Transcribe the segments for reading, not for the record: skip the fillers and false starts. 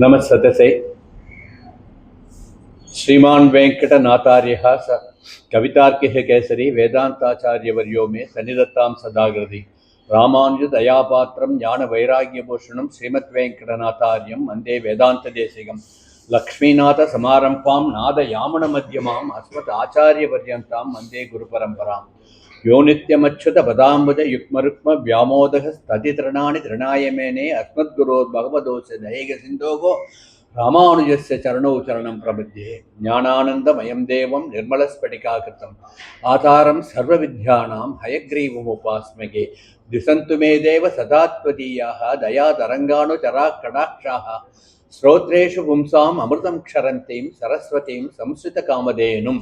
नमस्ते। श्रीमान वेंकटनाथार्यः कवितार्किः केसरी वेदांताचार्यवर्यो में सन्निधत्तां सदाकृति रामानुज दयापात्रं ज्ञान वैराग्यभूषणं श्रीमद्वेंकटनाथार्यं वन्दे वेदान्तदेशिकं लक्ष्मीनाथ समारंभां नाद यामन मध्यमाम् अस्मत् आचार्यपर्यन्तां वन्दे गुरुपरम्परां यो नित्यमच्युत पदाम्बुज युग्मरुक्म व्यामोदः स्ततितृणानि तृणाय मेने अस्मद्गुरोर्भगवतोऽस्य दयैक सिन्धोः रामानुजस्य चरणौ चरणं प्रपद्ये ज्ञानानन्दमयं देवं निर्मलस्फटिकाकृतम् आधारं सर्वविद्यानां हयग्रीवमुपास्महे दिसन्तु मे देव सदा त्वदीयाः दयातरङ्गानुचराः कटाक्षाः श्रोत्रेषु पुंसाम् अमृतं क्षरन्तीं सरस्वतीं संस्कृतकामधेनुं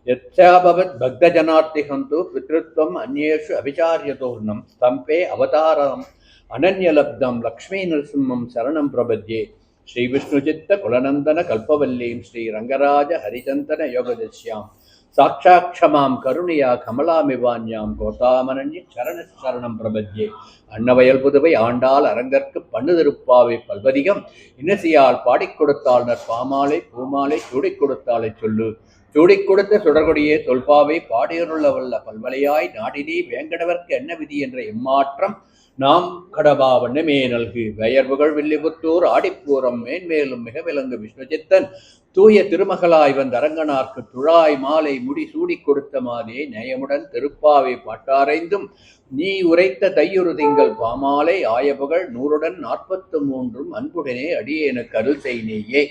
यच्चाभवद्भक्तजनार्तिहं तु पितृत्वम् अन्येषु अभिचार्यतोर्णं स्तम्पे अवतारम् अनन्यलब्धं लक्ष्मीनृसिंहं शरणं प्रपद्ये श्री विष्णुचित्त कुलनंदन कल्पवल्लीं श्री रंगराज हरिचंदन योगदस्यां साक्षाक्षमां करुणिया कमलामिवान्यां गोतामनन्य चरण शरणं प्रपद्ये அன்னவயல் புதுவை ஆண்டாள் அரங்கற்கு பண்ணுதிருப்பாவை பல்வதிகம் இன்னசியால் பாடிக் கொடுத்தாள் நற்பாமாலை பூமாலை சூடிக் கொடுத்தாளை சொல்லு சூடிக் கொடுத்த சுடர்கொடியே தொல்பாவை பாடியருளவல்ல பல்வலையாய் நாடினி வேங்கடவர்க்கு என்ன விதி என்ற எம்மாற்றம் நாம் கடபா வண்ணமே நல்கு வயர்வுகள் வில்லிபுத்தூர் ஆடிப்பூரம் மேன்மேலும் மிக விலங்கு விஷ்ணுசித்தன் தூய திருமகளாய் வந்த அரங்கனார்க்கு துழாய் மாலை முடி சூடிக் கொடுத்த மாதே நயமுடன் திருப்பாவை பாட்டாரைந்தும் நீ உரைத்த தையுறு திங்கள் பாமாலை ஆயபுகள் 143 அன்புடனே அடியேனுக்கு அருள் செய்நேயே.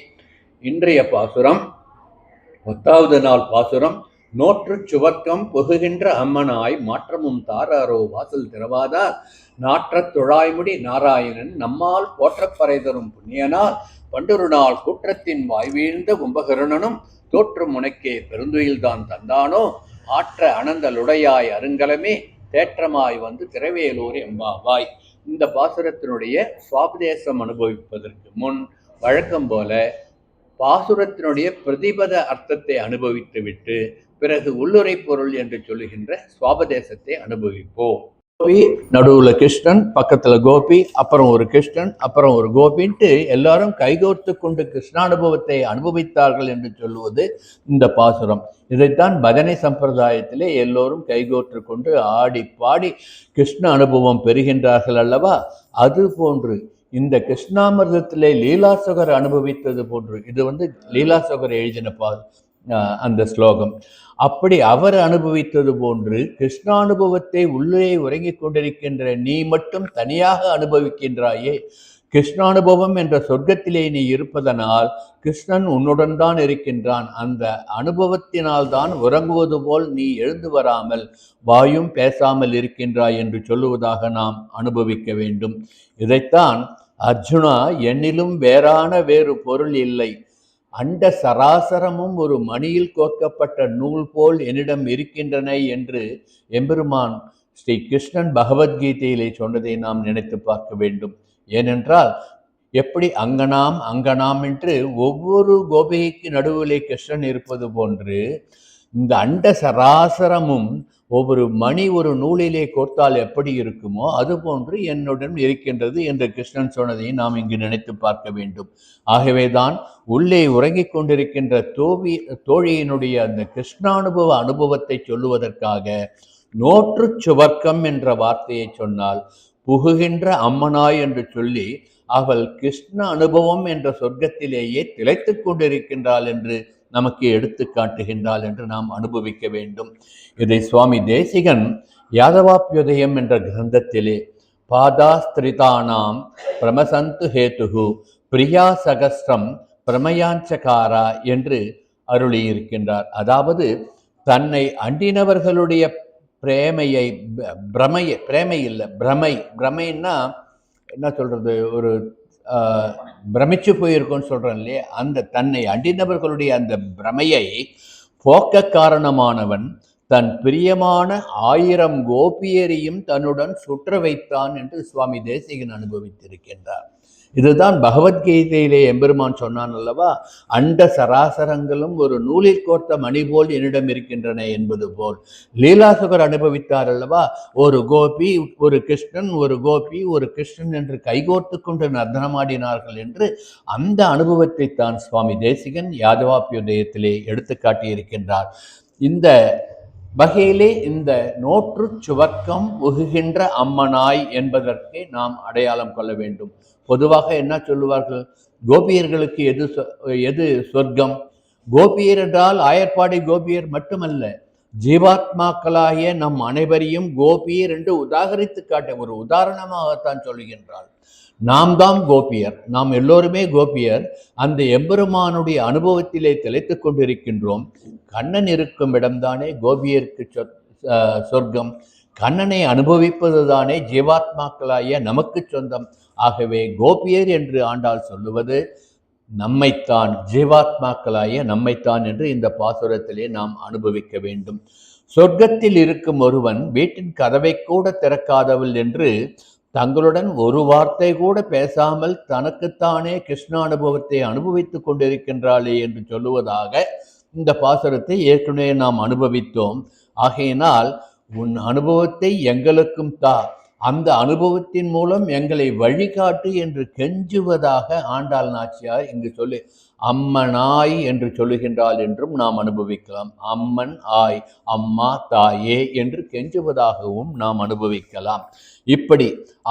இன்றைய பாசுரம் 10வது நாள் பாசுரம். நோற்று சுவர்க்கம் புகுகின்ற அம்மனாய் மாற்றமும் தாராரோ வாசல் திறவாதார் நாற்றத் தொழாய்முடி நாராயணன் நம்மால் போற்றப்பறை தரும் புண்ணியனால் பண்டொரு நாள் கூற்றத்தின் வாய்வீழ்ந்த கும்பகருணனும் தோற்றும் முனைக்கே பெருந்துயில்தான் தந்தானோ ஆற்ற அனந்தலுடையாய் அருங்கலமே தேற்றமாய் வந்து திரவேலூர் எம்பாவாய். இந்த பாசுரத்தினுடைய சுவாபதேசம் அனுபவிப்பதற்கு முன் வழக்கம் போல பாசுரத்தினுடைய பிரதிபத அர்த்தத்தை அனுபவித்து விட்டு பிறகு உள்ளுரை பொருள் என்று சொல்லுகின்ற சுவாபதேசத்தை அனுபவிப்போம். கோபி நடுவுல கிருஷ்ணன், பக்கத்துல கோபி, அப்புறம் ஒரு கிருஷ்ணன், அப்புறம் ஒரு கோபின்ட்டு எல்லாரும் கைகோர்த்து கொண்டு கிருஷ்ணானுபவத்தை அனுபவித்தார்கள் என்று சொல்லுவது இந்த பாசுரம். இதைத்தான் பஜனை சம்பிரதாயத்திலே எல்லோரும் கைகோர்த்து கொண்டு ஆடி பாடி கிருஷ்ண அனுபவம் பெறுகின்றார்கள் அல்லவா. அது போன்று இந்த கிருஷ்ணாமிர்தத்திலே லீலாசகர் அனுபவித்தது போன்று, இது லீலாசகர் எழுதின அந்த ஸ்லோகம். அப்படி அவர் அனுபவித்தது போன்று கிருஷ்ணானுபவத்தை உள்ளே உறங்கிக் கொண்டிருக்கின்ற நீ மட்டும் தனியாக அனுபவிக்கின்றாயே. கிருஷ்ணானுபவம் என்ற சொர்க்கத்திலே நீ இருப்பதனால் கிருஷ்ணன் உன்னுடன் தான் இருக்கின்றான். அந்த அனுபவத்தினால் தான் உறங்குவது போல் நீ எழுந்து வராமல் வாயும் பேசாமல் இருக்கின்றாய் என்று சொல்லுவதாக நாம் அனுபவிக்க வேண்டும். இதைத்தான் அர்ஜுனா, என்னிலும் வேறு பொருள் இல்லை, அண்ட சராசரமும் ஒரு மணியில் கோர்க்கப்பட்ட நூல் போல் என்னிடம் இருக்கின்றன என்று எம்பெருமான் ஸ்ரீ கிருஷ்ணன் பகவத்கீதையிலே சொன்னதை நாம் நினைத்து பார்க்க வேண்டும். ஏனென்றால் எப்படி அங்கனாம் என்று ஒவ்வொரு கோபிகைக்கு நடுவிலே கிருஷ்ணன் இருப்பது போன்று இந்த அண்ட சராசரமும் ஒவ்வொரு மணி ஒரு நூலிலே கோர்த்தால் எப்படி இருக்குமோ அதுபோன்று என்னுடன் இருக்கின்றது என்று கிருஷ்ணன் சொன்னதை நாம் இங்கு நினைத்து பார்க்க வேண்டும். ஆகவேதான் உள்ளே உறங்கிக் கொண்டிருக்கின்ற தோழியினுடைய அந்த கிருஷ்ணானுபவ அனுபவத்தை சொல்லுவதற்காக நோற்று சுவர்க்கம் என்ற வார்த்தையை சொன்னால் புகுகின்ற அம்மனாய் என்று சொல்லி அவள் கிருஷ்ண அனுபவம் என்ற சொர்க்கத்திலேயே திளைத்து கொண்டிருக்கின்றாள் என்று நமக்கு எடுத்து காட்டுகின்றாள் என்று நாம் அனுபவிக்க வேண்டும். இதை சுவாமி தேசிகன் யாதவாப்யுதயம் என்ற கிரந்தத்திலே பாதாஸ்திரிதானாம் பிரமசந்து ஹேதுகு பிரியா சகஸ்ரம் பிரமயாஞ்சகாரா என்று அருளியிருக்கின்றார். அதாவது தன்னை அண்டினவர்களுடைய பிரமைன்னா என்ன சொல்றது, ஒரு பிரமிச்சு போயிருக்கும்னு சொல்றேன் இல்லையா, அந்த தன்னை அண்டினவர்களுடைய அந்த பிரமையை போக்க காரணமானவன் தன் பிரியமான 1000 கோபியரையும் தன்னுடன் சுற்ற வைத்தான் என்று சுவாமி தேசிகன் அனுபவித்திருக்கின்றார். இதுதான் பகவத்கீதையிலே எம்பெருமான் சொன்னான் அல்லவா, அண்ட சராசரங்களும் ஒரு நூலில் கோர்த்த மணி போல் என்னிடம் இருக்கின்றன என்பது போல். லீலாசுகர் அனுபவித்தார் அல்லவா, ஒரு கோபி ஒரு கிருஷ்ணன், ஒரு கோபி ஒரு கிருஷ்ணன் என்று கைகோர்த்து கொண்டு நர்த்தனமாடினார்கள் என்று அந்த அனுபவத்தை தான் சுவாமி தேசிகன் யாதவாபியுதயத்திலே எடுத்து காட்டியிருக்கின்றார். இந்த வகையிலே இந்த நோற்று சுவர்க்கம் உகுகின்ற அம்மனாய் என்பதற்கு நாம் அடையாளம் கொள்ள வேண்டும். பொதுவாக என்ன சொல்லுவார்கள், கோபியர்களுக்கு எது சொர்க்கம்? கோபியர் என்றால் ஆயர்பாடி கோபியர் மட்டுமல்ல, ஜீவாத்மாக்களாகிய நம் அனைவரையும் கோபியர் என்று உதாகரித்து காட்ட ஒரு உதாரணமாகத்தான் சொல்லுகின்றாள். நாம் தான் கோபியர், நாம் எல்லோருமே கோபியர். அந்த எம்பெருமானுடைய அனுபவத்திலே திளைத்துக் கொண்டிருக்கின்றோம். கண்ணன் இருக்கும் இடம்தானே கோபியருக்கு சொர்க்கம். கண்ணனை அனுபவிப்பது தானே ஜீவாத்மாக்களாகிய நமக்கு சொந்தம். ஆகவே கோபியர் என்று ஆண்டாள் சொல்லுவது நம்மைத்தான், ஜீவாத்மாக்களாகிய நம்மைத்தான் என்று இந்த பாசுரத்திலே நாம் அனுபவிக்க வேண்டும். சொர்க்கத்தில் இருக்கும் ஒருவன் வீட்டின் கதவை கூட திறக்காதவள் என்று தங்களுடன் ஒரு வார்த்தை கூட பேசாமல் தனக்குத்தானே கிருஷ்ணானுபவத்தை அனுபவித்துக் கொண்டிருக்கின்றாளே என்று சொல்லுவதாக இந்த பாசுரத்தை ஏற்கனவே நாம் அனுபவித்தோம். ஆகையினால் உன் அனுபவத்தை எங்களுக்கும் தா, அந்த அனுபவத்தின் மூலம் எங்களை வழிகாட்டு என்று கெஞ்சுவதாக ஆண்டாள் நாச்சியார் இங்கு சொல்லி அம்மனாய் என்று சொல்லுகின்றாள் என்றும் நாம் அனுபவிக்கலாம். அம்மன் ஆய், அம்மா தாயே என்று கெஞ்சுவதாகவும் நாம் அனுபவிக்கலாம். இப்படி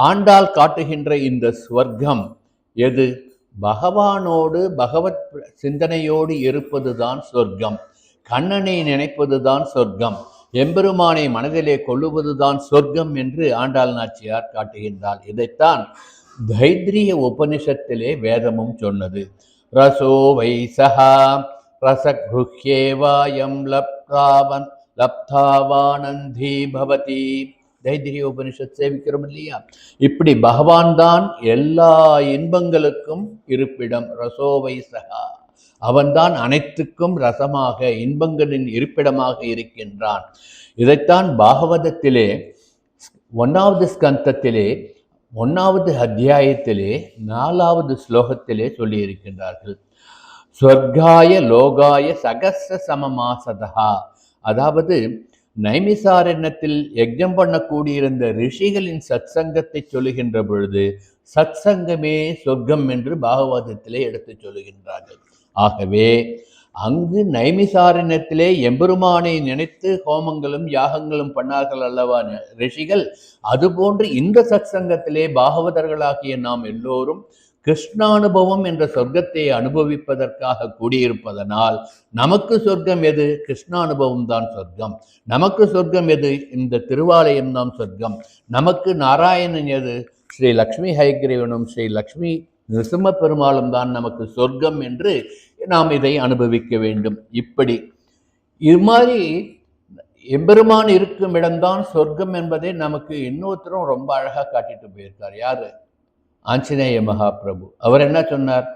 ஆண்டாள் காட்டுகின்ற இந்த ஸ்வர்க்கம் எது? பகவானோடு பகவத் சிந்தனையோடு இருப்பதுதான் சொர்க்கம். கண்ணனை நினைப்பதுதான் சொர்க்கம். எம்பெருமானை மனதிலே கொள்ளுவதுதான் சொர்க்கம் என்று ஆண்டாள் நாச்சியார் காட்டுகின்றாள். இதைத்தான் தைத்திரிய உபனிஷத்திலே வேதமும் சொன்னது. ரசோ வைசஹா ரசக்ருஹ்யேவாயம் லப்தாவானந்தி பவதி. தைத்திரிய உபனிஷத் சேவிக்கிறோம் இல்லையா? இப்படி பகவான் தான் எல்லா இன்பங்களுக்கும் இருப்பிடம். ரசோ வைசஹா, அவன்தான் அனைத்துக்கும் ரசமாக இன்பங்களின் இருப்பிடமாக இருக்கின்றான். இதைத்தான் பாகவதத்திலே 1வது ஸ்கந்தத்திலே 1வது அத்தியாயத்திலே 4வது ஸ்லோகத்திலே சொல்லியிருக்கின்றார்கள். ஸ்வர்காய லோகாய சகஸ்ர சமமாசதா. அதாவது நைமிசாரண்யத்தில் யஜ்ஞம் பண்ணக்கூடியிருந்த ரிஷிகளின் சத்சங்கத்தை சொல்லுகின்ற பொழுது சத்சங்கமே சொர்க்கம் என்று பாகவதத்திலே எடுத்து சொல்லுகின்றார்கள். ஆகவே அங்கு நைமிசாரண்யத்திலே எம்பெருமானை நினைத்து ஹோமங்களும் யாகங்களும் பண்ணார்கள் அல்லவா ரிஷிகள், அதுபோன்று இந்த சத்சங்கத்திலே பாகவதர்களாகிய நாம் எல்லோரும் கிருஷ்ணானுபவம் என்ற சொர்க்கத்தை அனுபவிப்பதற்காக கூடியிருப்பதனால் நமக்கு சொர்க்கம் எது? கிருஷ்ணானுபவம் தான் சொர்க்கம். நமக்கு சொர்க்கம் எது? இந்த திருவாலயம் தான் சொர்க்கம். நமக்கு நாராயணன் எது? ஸ்ரீ லக்ஷ்மி ஹயக்ரீவனும் ஸ்ரீ லக்ஷ்மி நிருசிம்ம பெருமாளும் தான் நமக்கு சொர்க்கம் என்று நாம் இதை அனுபவிக்க வேண்டும். இப்படி இது மாதிரி எம்பெருமான் இருக்கும் இடம்தான் சொர்க்கம் என்பதை நமக்கு இன்னொருத்தரும் ரொம்ப அழகாக காட்டிட்டு போயிருக்கார். யாரு? ஆஞ்சநேய மகாபிரபு. அவர் என்ன சொன்னார்?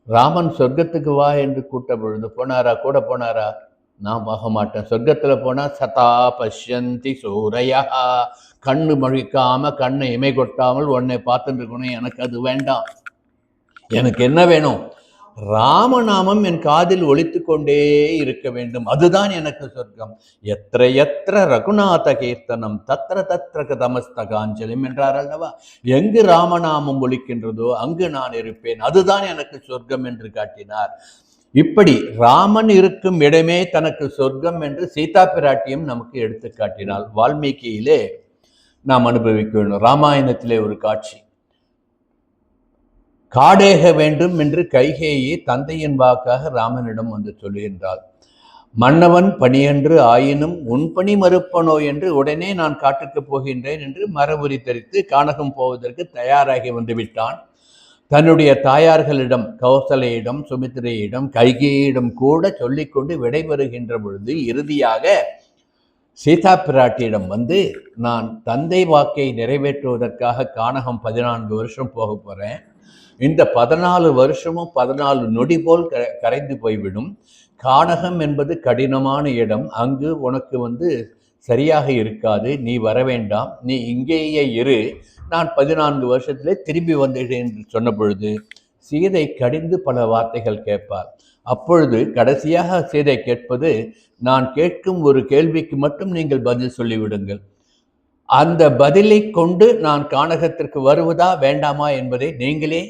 ராமன் சொர்க்கத்துக்கு வா என்று கூட்ட பொழுது போனாரா? கூட போனாரா? நான் போக மாட்டேன். சொர்க்கத்தில் போனால் சதா பஷ்யந்தி சூரையா, கண்ணு மழிக்காம கண்ணை இமை கொட்டாமல் உன்னை பார்த்துட்டு இருக்கணும். எனக்கு அது வேண்டாம். எனக்கு என்ன வேணும்? ராமநாமம் என் காதில் ஒலித்து கொண்டே இருக்க வேண்டும். அதுதான் எனக்கு சொர்க்கம். எத்திர எத்திர ரகுநாத கீர்த்தனம் தத்திர தத்திர கதமஸ்தகாஞ்சலிம் என்றார் அல்லவா? எங்கு ராமநாமம் ஒலிக்கின்றதோ அங்கு நான் இருப்பேன். அதுதான் எனக்கு சொர்க்கம் என்று காட்டினார். இப்படி ராமன் இருக்கும் இடமே தனக்கு சொர்க்கம் என்று சீதா பிராட்டியும் நமக்கு எடுத்து காட்டினாள். வால்மீகியிலே நாம் அனுபவிக்க வேண்டும். ராமாயணத்திலே ஒரு காட்சி. காடேக வேண்டும் என்று கைகேயி தந்தையின் வாக்காக ராமனிடம் வந்து சொல்லுகின்றாள். மன்னவன் பணியென்று ஆயினும் உன் பணி மறுப்பனோ என்று உடனே நான் காட்டுக்கு போகின்றேன் என்று மரபுரி தரித்து கானகம் போவதற்கு தயாராகி வந்துவிட்டான். தன்னுடைய தாயார்களிடம், கௌசலையிடம், சுமித்திரையிடம், கைகேயிடம் கூட சொல்லிக்கொண்டு விடைபெறுகின்ற பொழுது இறுதியாக சீதா பிராட்டியிடம் வந்து, நான் தந்தை வாக்கை நிறைவேற்றுவதற்காக கானகம் 14 வருஷம் போக போகிறேன். இந்த 14 வருஷமும் 14 நொடி போல் கரைந்து போய்விடும். கானகம் என்பது கடினமான இடம். அங்கு உனக்கு சரியாக இருக்காது. நீ வர வேண்டாம். நீ இங்கேயே இரு. நான் 14 வருஷத்திலே திரும்பி வந்துட்டேன் என்று சொன்ன பொழுது சீதை கடிந்து பல வார்த்தைகள் கேட்பார். அப்பொழுது கடைசியாக சீதை கேட்பது, நான் கேட்கும் ஒரு கேள்விக்கு மட்டும் நீங்கள் பதில் சொல்லிவிடுங்கள். அந்த பதிலை கொண்டு நான் கானகத்திற்கு வருவதா வேண்டாமா என்பதை நீங்களே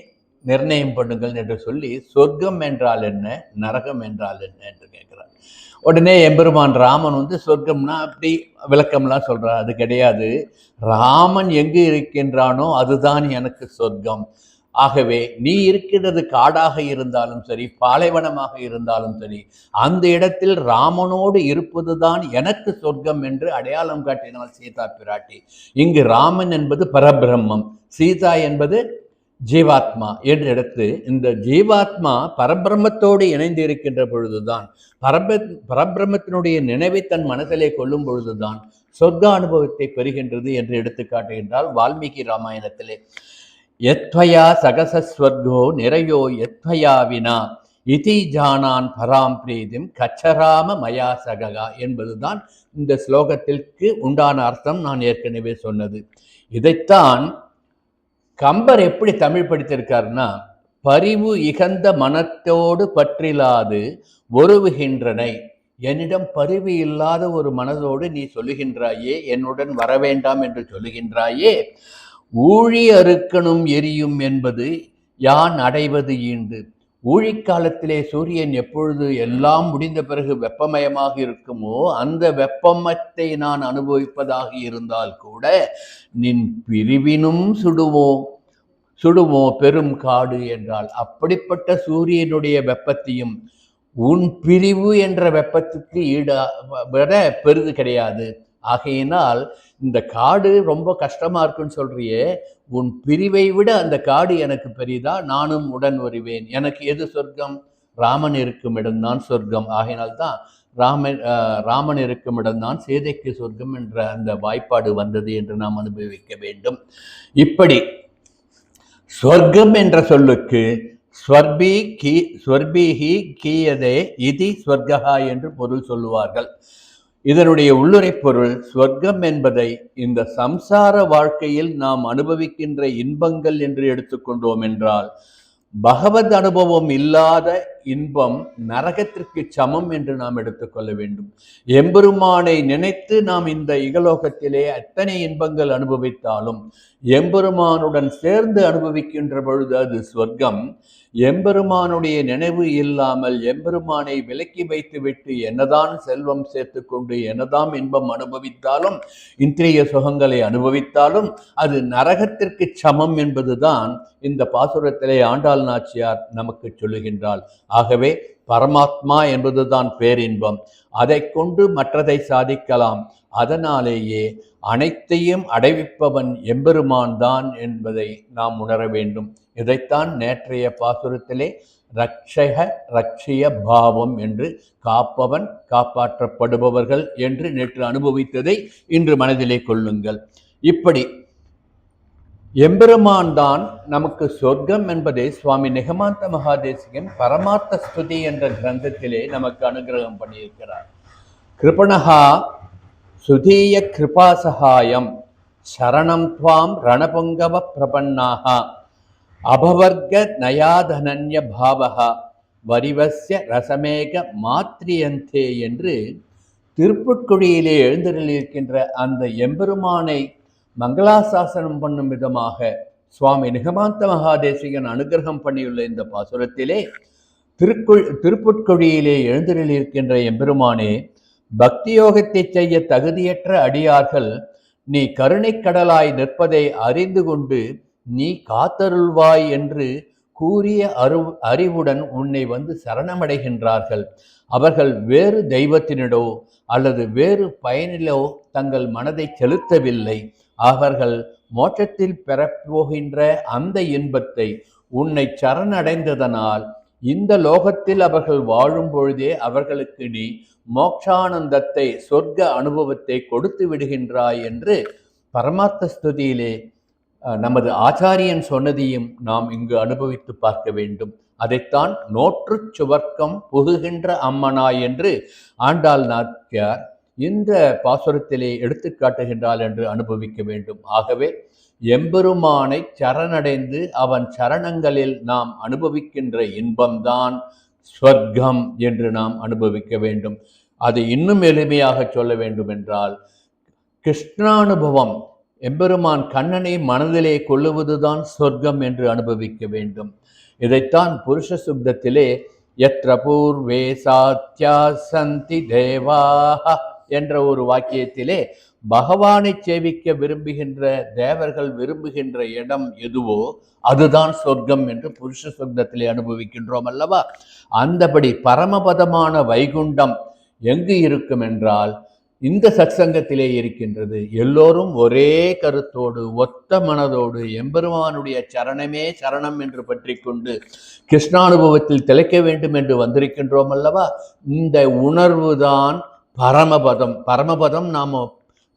நிர்ணயம் பண்ணுங்கள் என்று சொல்லி, சொர்க்கம் என்றால் என்ன, நரகம் என்றால் என்ன என்று கேட்கிறார். உடனே எம்பெருமான் ராமன் சொர்க்கம்னா அப்படி விளக்கம்லாம் சொல்றார். அது கிடையாது, ராமன் எங்கு இருக்கின்றானோ அதுதான் எனக்கு சொர்க்கம். ஆகவே நீ இருக்கிறது காடாக இருந்தாலும் சரி, பாலைவனமாக இருந்தாலும் சரி, அந்த இடத்தில் ராமனோடு இருப்பதுதான் எனக்கு சொர்க்கம் என்று அடையாளம் காட்டினாள் சீதா பிராட்டி. இங்கு ராமன் என்பது பரபிரம்மம், சீதா என்பது ஜீவாத்மா என்று எடுத்து, இந்த ஜீவாத்மா பரபிரம்மத்தோடு இணைந்து இருக்கின்ற பொழுதுதான், பரபிரம்மத்தினுடைய நினைவை தன் மனதிலே கொள்ளும் பொழுதுதான் சொர்க்க அனுபவத்தை பெறுகின்றது என்று எடுத்து காட்டுகின்றால் வால்மீகி ராமாயணத்திலே. யத்வயா சகசஸ்வர்கோ நிறையோ யத்வயா வினா இதி ஜானான் பராம் பிரீதிம் கச்சராம மயா சககா என்பதுதான் இந்த ஸ்லோகத்திற்கு உண்டான அர்த்தம். நான் ஏற்கனவே சொன்னது. இதைத்தான் கம்பர் எப்படி தமிழ் படித்திருக்காருன்னா, பரிவு இகந்த மனத்தோடு பற்றிலாது ஒருவுகின்றனை. என்னிடம் பரிவு இல்லாத ஒரு மனதோடு நீ சொல்லுகின்றாயே, என்னுடன் வரவேண்டாம் என்று சொல்லுகின்றாயே, ஊழி அறுக்கணும் எரியும் என்பது யான் அடைவது ஈண்டு. ஊழிக்காலத்திலே சூரியன் எப்பொழுது எல்லாம் முடிந்த பிறகு வெப்பமயமாக இருக்குமோ, அந்த வெப்பமத்தை நான் அனுபவிப்பதாக இருந்தால் கூட, நின் பிரிவினும் சுடுமோ பெரும் காடு என்றால், அப்படிப்பட்ட சூரியனுடைய வெப்பத்தையும் உன் பிரிவு என்ற வெப்பத்துக்கு விட பெரிது கிடையாது. ஆகையினால் இந்த காடு ரொம்ப கஷ்டமா இருக்குன்னு சொல்றியே, உன் பிரிவை விட அந்த காடு எனக்கு பெரிதா, நானும் உடன் வருவேன். எனக்கு எது சொர்க்கம்? ராமன் இருக்கும் இடம்தான் சொர்க்கம். ஆகையினால்தான் ராமன் இருக்கும் இடம்தான் சீதைக்கு சொர்க்கம் என்ற அந்த வாய்ப்பாடு வந்தது என்று நாம் அனுபவிக்க வேண்டும். இப்படி சொர்க்கம் என்ற சொல்லுக்கு ஸ்வர்பீஹி கீயதே இதி ஸ்வர்கா என்று பொருள் சொல்லுவார்கள். இதனுடைய உள்ளுரை பொருள், சொர்க்கம் என்பதை இந்த சம்சார வாழ்க்கையில் நாம் அனுபவிக்கின்ற இன்பங்கள் என்று எடுத்துக்கொண்டோம் என்றால், பகவத் அனுபவம் இல்லாத இன்பம் நரகத்திற்கு சமம் என்று நாம் எடுத்துக்கொள்ள வேண்டும். எம்பெருமானை நினைத்து நாம் இந்த இகலோகத்திலே அத்தனை இன்பங்கள் அனுபவித்தாலும் எம்பெருமானுடன் சேர்ந்து அனுபவிக்கின்ற பொழுது அது சொர்க்கம். எம்பெருமானுடைய நினைவு இல்லாமல் எம்பெருமானை விலக்கி வைத்துவிட்டு என்னதான் செல்வம் சேர்த்து கொண்டு என்னதான் இன்பம் அனுபவித்தாலும், இந்திரிய சுகங்களை அனுபவித்தாலும் அது நரகத்திற்கு சமம் என்பதுதான் இந்த பாசுரத்திலே ஆண்டாள் நாச்சியார் நமக்கு சொல்லுகின்றாள். ஆகவே பரமாத்மா என்பதுதான் பேரின்பம். அதை கொண்டு மற்றதை சாதிக்கலாம். அதனாலேயே அனைத்தையும் அடைவிப்பவன் எம்பெருமான் தான் என்பதை நாம் உணர வேண்டும். இதைத்தான் நேற்றைய பாசுரத்திலே ரக்ஷக ரக்ஷிய பாவம் என்று, காப்பவன் காப்பாற்றப்படுபவர்கள் என்று நேற்று அனுபவித்ததை இன்று மனதிலே கொள்ளுங்கள். இப்படி எம்பெருமான் தான் நமக்கு சொர்க்கம் என்பதை சுவாமி நிகமாந்த மகாதேசிகன் பரமார்த்த ஸ்துதி என்ற கிரந்தத்திலே நமக்கு அனுகிரகம் பண்ணியிருக்கிறார். கிருபணஹா சுதீய கிருபாசகாயம் சரணம் துவாம் ரணபுங்கவ பிரபன்னாக அபவர்க நயாதனன்ய பாவகா வரிவஸ்ய ரசமேக மாத்ரியந்தே என்று திருப்புட்குழியிலே எழுந்தருளியிருக்கின்ற அந்த எம்பெருமானை மங்களாசாசனம் பண்ணும் விதமாக சுவாமி நிகமாந்த மகாதேசிகன் அனுகிரகம் பண்ணியுள்ள இந்த பாசுரத்திலே திருப்புட்குழியிலே எழுந்தருளியிருக்கின்ற எம்பெருமானே, பக்தியோகத்தை செய்ய தகுதியற்ற அடியார்கள் நீ கருணைக்கடலாய் நிற்பதை அறிந்து கொண்டு நீ காத்தருள்வாய் என்று கூறிய அறிவுடன் உன்னை சரணமடைகின்றார்கள். அவர்கள் வேறு தெய்வத்தினிடோ அல்லது வேறு பயனிலோ தங்கள் மனதை செலுத்தவில்லை. அவர்கள் மோட்சத்தில் பெறப்போகின்ற அந்த இன்பத்தை உன்னை சரணடைந்ததனால் இந்த லோகத்தில் அவர்கள் வாழும் பொழுதே அவர்களுக்கு நீ மோட்சானந்தத்தை, சொர்க்க அனுபவத்தை கொடுத்து விடுகின்றாய் என்று பரமார்த்த ஸ்துதியிலே நமது ஆச்சாரியன் சொன்னதையும் நாம் இங்கு அனுபவித்து பார்க்க வேண்டும். அதைத்தான் நோற்று சுவர்க்கம் புகுகின்ற அம்மனாய் என்று ஆண்டாள் நாச்சியார் இந்த பாசுரத்திலே எடுத்து காட்டுகின்றாள் என்று அனுபவிக்க வேண்டும். ஆகவே எம்பெருமானை சரணடைந்து அவன் சரணங்களில் நாம் அனுபவிக்கின்ற இன்பம்தான் ஸ்வர்க்கம் என்று நாம் அனுபவிக்க வேண்டும். அதை இன்னும் எளிமையாக சொல்ல வேண்டும் என்றால், கிருஷ்ணானுபவம், எம்பெருமான் கண்ணனை மனதிலே கொள்ளுவதுதான் சொர்க்கம் என்று அனுபவிக்க வேண்டும். இதைத்தான் புருஷ சுப்தத்திலே யத்ர பூர்வே சாத்யா சந்தி தேவாஹ என்ற ஒரு வாக்கியத்திலே பகவானை சேவிக்க விரும்புகின்ற தேவர்கள் விரும்புகின்ற இடம் எதுவோ அதுதான் சொர்க்கம் என்று புருஷ சொர்க்கத்திலே அனுபவிக்கின்றோம் அல்லவா? அந்தபடி பரமபதமான வைகுண்டம் எங்கு இருக்கும் என்றால் இந்த சத்சங்கத்திலே இருக்கின்றது. எல்லோரும் ஒரே கருத்தோடு ஒத்த மனதோடு எம்பெருமானுடைய சரணமே சரணம் என்று பற்றி கொண்டு கிருஷ்ணானுபவத்தில் திளைக்க வேண்டும் என்று வந்திருக்கின்றோம் அல்லவா? இந்த உணர்வுதான் பரமபதம். பரமபதம் நாம்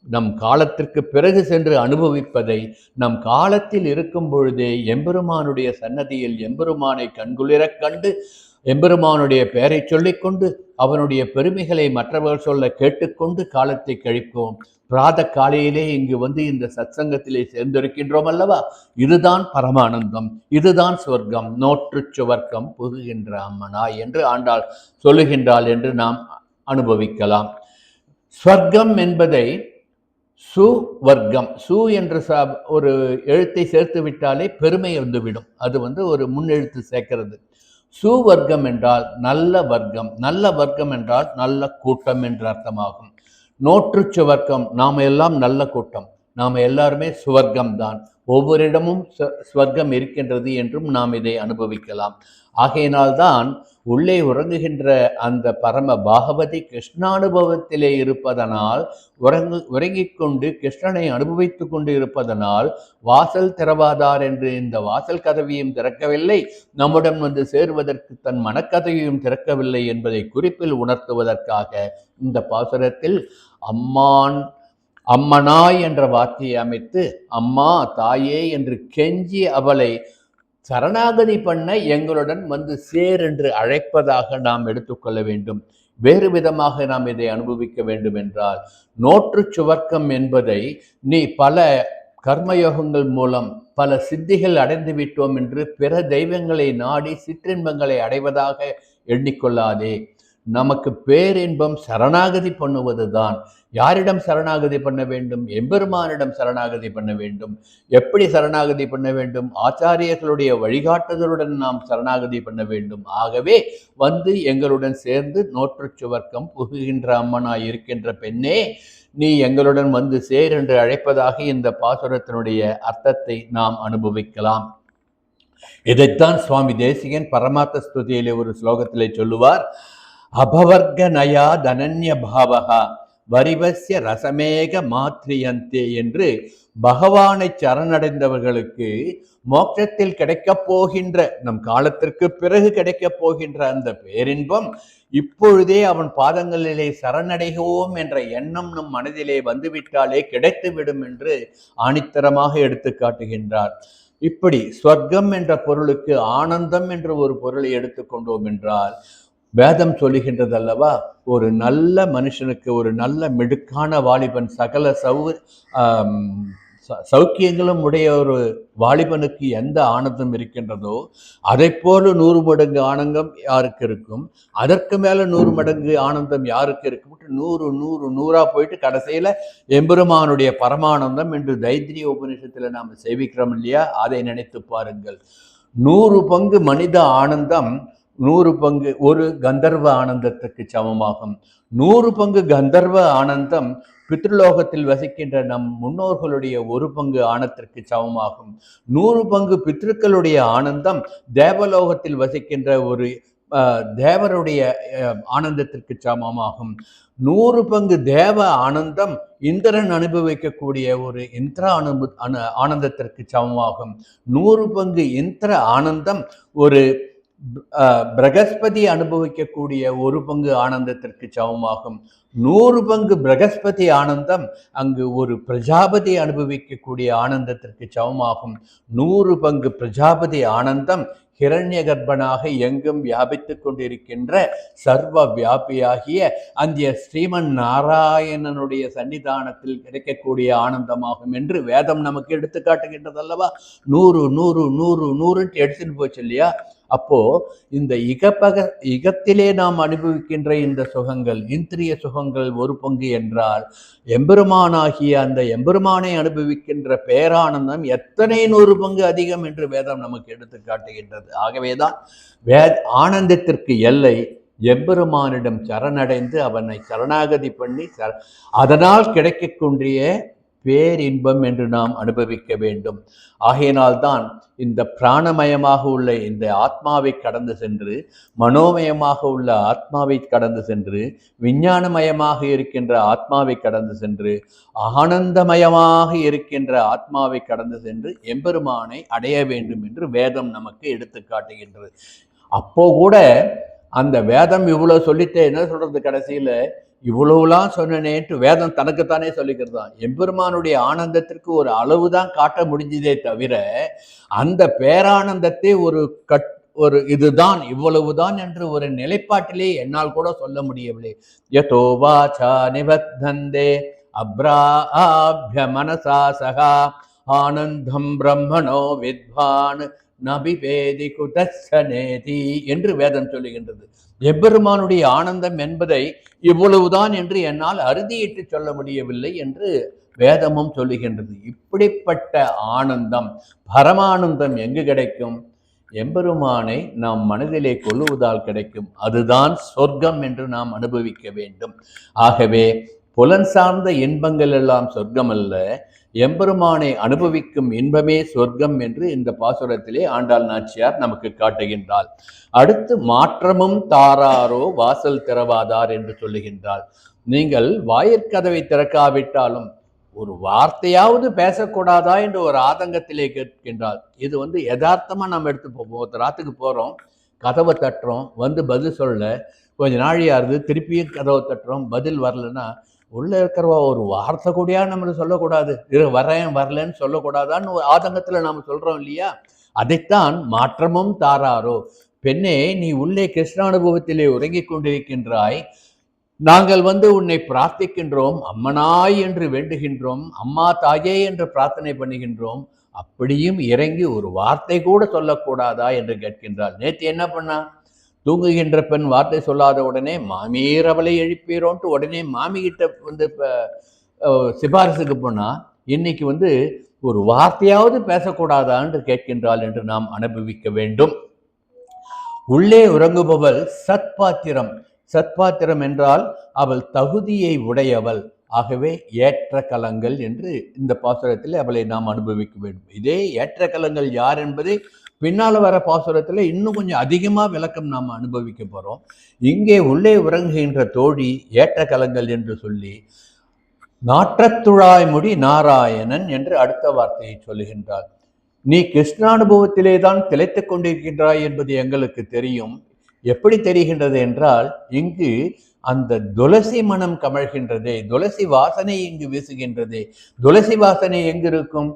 நம் காலத்திற்கு பிறகு சென்று அனுபவிப்பதை நம் காலத்தில் இருக்கும் பொழுதே எம்பெருமானுடைய சன்னதியில் எம்பெருமானை கண்குளிரக் கண்டு எம்பெருமானுடைய பெயரை சொல்லிக்கொண்டு அவனுடைய பெருமைகளை மற்றவர்கள் சொல்ல கேட்டுக்கொண்டு காலத்தை கழிப்போம். பிராத காலையிலே இங்கு வந்து இந்த சத்சங்கத்திலே சேர்ந்திருக்கின்றோம் அல்லவா? இதுதான் பரமானந்தம், இதுதான் சொர்க்கம். நோற்று சுவர்க்கம் புகுகின்ற அம்மனாய் என்று ஆண்டாள் சொல்லுகின்றாள் என்று நாம் அனுபவிக்கலாம். ஸ்வர்க்கம் என்பதை சுவர்க்கம், சு என்று ஒரு எழுத்தை சேர்த்து விட்டாலே பெருமை வந்துவிடும். அது ஒரு முன்னெழுத்து சேர்க்கிறது. சுவர்க்கம் என்றால் நல்ல வர்க்கம், நல்ல வர்க்கம் என்றால் நல்ல கூட்டம் என்று அர்த்தமாகும். நோற்று சுவர்க்கம், நாம் எல்லாம் நல்ல கூட்டம், நாம் எல்லாருமே சுவர்க்கம்தான். ஒவ்வொரு இடமும் ஸ்வர்க்கம் இருக்கின்றது என்றும் நாம் இதை அனுபவிக்கலாம். ஆகையினால்தான் உள்ளே உறங்குகின்ற அந்த பரம பாகவதி கிருஷ்ணானுபவத்திலே இருப்பதனால் உறங்கிக் கொண்டு கிருஷ்ணனை அனுபவித்து கொண்டு இருப்பதனால் வாசல் திறவாதார் என்று இந்த வாசல் கதவையும் திறக்கவில்லை, நம்முடன் வந்து சேருவதற்கு தன் மனக்கதையையும் திறக்கவில்லை என்பதை குறிப்பில் உணர்த்துவதற்காக இந்த பாசுரத்தில் அம்மனாய் என்ற வார்த்தையை அமைத்து அம்மா தாயே என்று கெஞ்சி அவளை சரணாகதி பண்ண எங்களுடன் வந்து சேர் என்று அழைப்பதாக நாம் எடுத்துக்கொள்ள வேண்டும். வேறு விதமாக நாம் இதை அனுபவிக்க வேண்டும் என்றால், நோற்று சுவர்க்கம் என்பதை நீ பல கர்மயோகங்கள் மூலம் பல சித்திகள் அடைந்து விட்டோம் என்று பிற தெய்வங்களை நாடி சிற்றின்பங்களை அடைவதாக எண்ணிக்கொள்ளாதே. நமக்கு பேரின்பம் சரணாகதி பண்ணுவதுதான். யாரிடம் சரணாகதி பண்ண வேண்டும்? எம்பெருமானிடம் சரணாகதி பண்ண வேண்டும். எப்படி சரணாகதி பண்ண வேண்டும்? ஆச்சாரியர்களுடைய வழிகாட்டுதலுடன் நாம் சரணாகதி பண்ண வேண்டும். ஆகவே வந்து எங்களுடன் சேர்ந்து நோற்று சுவர்க்கம் புகுகின்ற அம்மனாய் இருக்கின்ற பெண்ணே, நீ எங்களுடன் வந்து சேர் என்று அழைப்பதாக இந்த பாசுரத்தினுடைய அர்த்தத்தை நாம் அனுபவிக்கலாம். இதைத்தான் சுவாமி தேசிகன் பரமார்த்த ஸ்துதியிலே ஒரு ஸ்லோகத்திலே சொல்லுவார். அபவர்க நயா தனன்ய பாவகா வரிவசிய ரசமேக மாத்ரியந்தே என்று பகவானை சரணடைந்தவர்களுக்கு மோட்சத்தில் கிடைக்கப் போகின்ற, நம் காலத்திற்கு பிறகு கிடைக்கப் போகின்ற அந்த பேரின்பம் இப்பொழுதே அவன் பாதங்களிலே சரணடைவோம் என்ற எண்ணம் நம் மனதிலே வந்துவிட்டாலே கிடைத்துவிடும் என்று ஆணித்தரமாக எடுத்து காட்டுகின்றார். இப்படி ஸ்வர்க்கம் என்ற பொருளுக்கு ஆனந்தம் என்ற ஒரு பொருளை எடுத்துக்கொண்டோம் என்றால், வேதம் சொல்லுகின்றது அல்லவா, ஒரு நல்ல மனுஷனுக்கு, ஒரு நல்ல மிடுக்கான வாலிபன், சகல சௌக்கியங்களும் உடைய ஒரு வாலிபனுக்கு எந்த ஆனந்தம் இருக்கின்றதோ அதை போல 100 மடங்கு ஆனந்தம் யாருக்கு இருக்கும், அதற்கு மேல 100 மடங்கு ஆனந்தம் யாருக்கு இருக்கும், 100 போயிட்டு கடைசியில எம்பெருமானுடைய பரமானந்தம் என்று தைத்திரிய உபநிஷத்துல நாம சேவிக்கிறோம் இல்லையா? அதை நினைத்து பாருங்கள். 100 பங்கு மனித ஆனந்தம் 100 பங்கு ஒரு கந்தர்வ ஆனந்தத்துக்கு சமமாகும். 100 பங்கு கந்தர்வ ஆனந்தம் பித்ருலோகத்தில் வசிக்கின்ற நம் முன்னோர்களுடைய 1 பங்கு ஆனந்தத்திற்கு சமமாகும். 100 பங்கு பித்ருக்களுடைய ஆனந்தம் தேவலோகத்தில் வசிக்கின்ற ஒரு தேவருடைய ஆனந்தத்திற்கு சமமாகும். 100 பங்கு தேவ ஆனந்தம் இந்திரன் அனுபவிக்கக்கூடிய ஒரு இந்திர ஆனந்தத்திற்கு சமமாகும். 100 பங்கு இந்திர ஆனந்தம் ஒரு பிரகஸ்பதி அனுபவிக்கக்கூடிய 1 பங்கு ஆனந்தத்திற்கு சமமாகும். 100 பங்கு பிரகஸ்பதி ஆனந்தம் அங்கு ஒரு பிரஜாபதி அனுபவிக்கக்கூடிய ஆனந்தத்திற்கு சமமாகும். 100 பங்கு பிரஜாபதி ஆனந்தம் ஹிரண்ய கர்ப்பனாக எங்கும் வியாபித்து கொண்டிருக்கின்ற சர்வ வியாபியாகிய அந்த ஸ்ரீமன் நாராயணனுடைய சன்னிதானத்தில் கிடைக்கக்கூடிய ஆனந்தமாகும் என்று வேதம் நமக்கு எடுத்து காட்டுகின்றது அல்லவா. 100 100 100 100 எடுத்துட்டு போச்சு இல்லையா. அப்போ இந்த இகத்திலே நாம் அனுபவிக்கின்ற இந்த சுகங்கள், இந்திரிய சுகங்கள் ஒரு பங்கு என்றால், எம்பெருமானாகிய அந்த எம்பெருமானை அனுபவிக்கின்ற பேரானந்தம் எத்தனை 100 பங்கு அதிகம் என்று வேதம் நமக்கு எடுத்து காட்டுகின்றது. ஆகவேதான் ஆனந்தத்திற்கு எல்லை எம்பெருமானிடம் சரணடைந்து அவனை சரணாகதி பண்ணி அதனால் கிடைக்கக்கூடிய பேரின்பம் என்று நாம் அனுபவிக்க வேண்டும். ஆகையினால்தான் இந்த பிராணமயமாக உள்ள இந்த ஆத்மாவை கடந்து சென்று, மனோமயமாக உள்ள ஆத்மாவை கடந்து சென்று, விஞ்ஞானமயமாக இருக்கின்ற ஆத்மாவை கடந்து சென்று, ஆனந்தமயமாக இருக்கின்ற ஆத்மாவை கடந்து சென்று எம்பெருமானை அடைய வேண்டும் என்று வேதம் நமக்கு எடுத்து காட்டுகின்றது. அப்போ கூட அந்த வேதம் இவ்வளவு சொல்லிட்டு என்ன சொல்றது, கடைசியில இவ்வளவுலாம் சொன்னேன்ட்டு வேதம் தனக்குத்தானே சொல்லிக்கிறதான். எம்பெருமானுடைய ஆனந்தத்திற்கு ஒரு அளவுதான் காட்ட முடிஞ்சதே தவிர அந்த பேரானந்தத்தை ஒரு இதுதான் இவ்வளவுதான் என்று ஒரு நிலைப்பாட்டிலே என்னால் கூட சொல்ல முடியவில்லை. யதோ வாசா நிபத்தந்தே அப்ராபிய மனசா சகா ஆனந்தம் பிரம்மணோ வித்வான் நபிவேதி குதச்சனேதி என்று வேதம் சொல்லுகின்றது. எம்பெருமானுடைய ஆனந்தம் என்பதை இவ்வளவுதான் என்று என்னால் அறுதியிட்டு சொல்ல முடியவில்லை என்று வேதமும் சொல்லுகின்றது. இப்படிப்பட்ட ஆனந்தம், பரமானந்தம் எங்கு கிடைக்கும்? எம்பெருமானை நாம் மனதிலே கொள்ளுவதால் கிடைக்கும். அதுதான் சொர்க்கம் என்று நாம் அனுபவிக்க வேண்டும். ஆகவே புலன் சார்ந்த இன்பங்கள் எல்லாம் சொர்க்கம் அல்ல, எம்பெருமானை அனுபவிக்கும் இன்பமே சொர்க்கம் என்று இந்த பாசுரத்திலே ஆண்டாள் நாச்சியார் நமக்கு காட்டுகின்றாள். அடுத்து மாற்றமும் தாராரோ வாசல் திறவாதார் என்று சொல்லுகின்றாள். நீங்கள் வாயிற்கதவை திறக்காவிட்டாலும் ஒரு வார்த்தையாவது பேசக்கூடாதா என்று ஒரு ஆதங்கத்திலே கேட்கின்றாள். இது யதார்த்தமா நம்ம எடுத்து போவோம். ஒரு ராத்துக்கு போறோம், கதவை தட்டுறோம், பதில் சொல்ல கொஞ்ச நாழியாருது, திருப்பியும் கதவை தட்டுறோம், பதில் வரலன்னா உள்ள இருக்கிறவா ஒரு வார்த்தை கூடியா நம்ம சொல்லக்கூடாது, வரேன் வரலன்னு சொல்லக்கூடாதான்னு ஒரு ஆதங்கத்துல நாம சொல்றோம் இல்லையா. அதைத்தான் மாற்றமும் தாராரோ. பெண்ணே, நீ உள்ளே கிருஷ்ணானுபவத்திலே உறங்கிக் கொண்டிருக்கின்றாய், நாங்கள் உன்னை பிரார்த்திக்கின்றோம், அம்மனாய் என்று வேண்டுகின்றோம், அம்மா தாயே என்று பிரார்த்தனை பண்ணுகின்றோம், அப்படியும் இறங்கி ஒரு வார்த்தை கூட சொல்லக்கூடாதா என்று கேட்கின்றாள். நேற்று என்ன பண்ணா? தூங்குகின்ற பெண் வார்த்தை சொல்லாத உடனே மாமியர் அவளை எழுப்பீரோன்ட்டு உடனே மாமி கிட்ட சிபாரிசுக்கு போனா, இன்னைக்கு ஒரு வார்த்தையாவது பேசக்கூடாதான்னு கேட்கின்றாள் என்று நாம் அனுபவிக்க வேண்டும். உள்ளே உறங்குபவள் சத்பாத்திரம். சத்பாத்திரம் என்றால் அவள் தகுதியை உடையவள். ஆகவே ஏற்ற கலங்கள் என்று இந்த பாசுரத்தில் அவளை நாம் அனுபவிக்க வேண்டும். இதே ஏற்ற கலங்கள் யார் என்பதை பின்னால வர பாசுரத்தில் இன்னும் கொஞ்சம் அதிகமா விளக்கம் நாம் அனுபவிக்க போறோம். இங்கே உள்ளே உறங்குகின்ற தோழி ஏற்ற கலங்கள் என்று சொல்லி நாற்றத்துழாய்முடி நாராயணன் என்று அடுத்த வார்த்தையை சொல்லுகின்றார். நீ கிருஷ்ணானுபவத்திலே தான் திளைத்துக் கொண்டிருக்கின்றாய் என்பது எங்களுக்கு தெரியும். எப்படி தெரிகின்றது என்றால், இங்கு அந்த துளசி மனம் கமழ்கின்றதே, துளசி வாசனை இங்கு வீசுகின்றதே. துளசி வாசனை எங்கு இருக்கும்?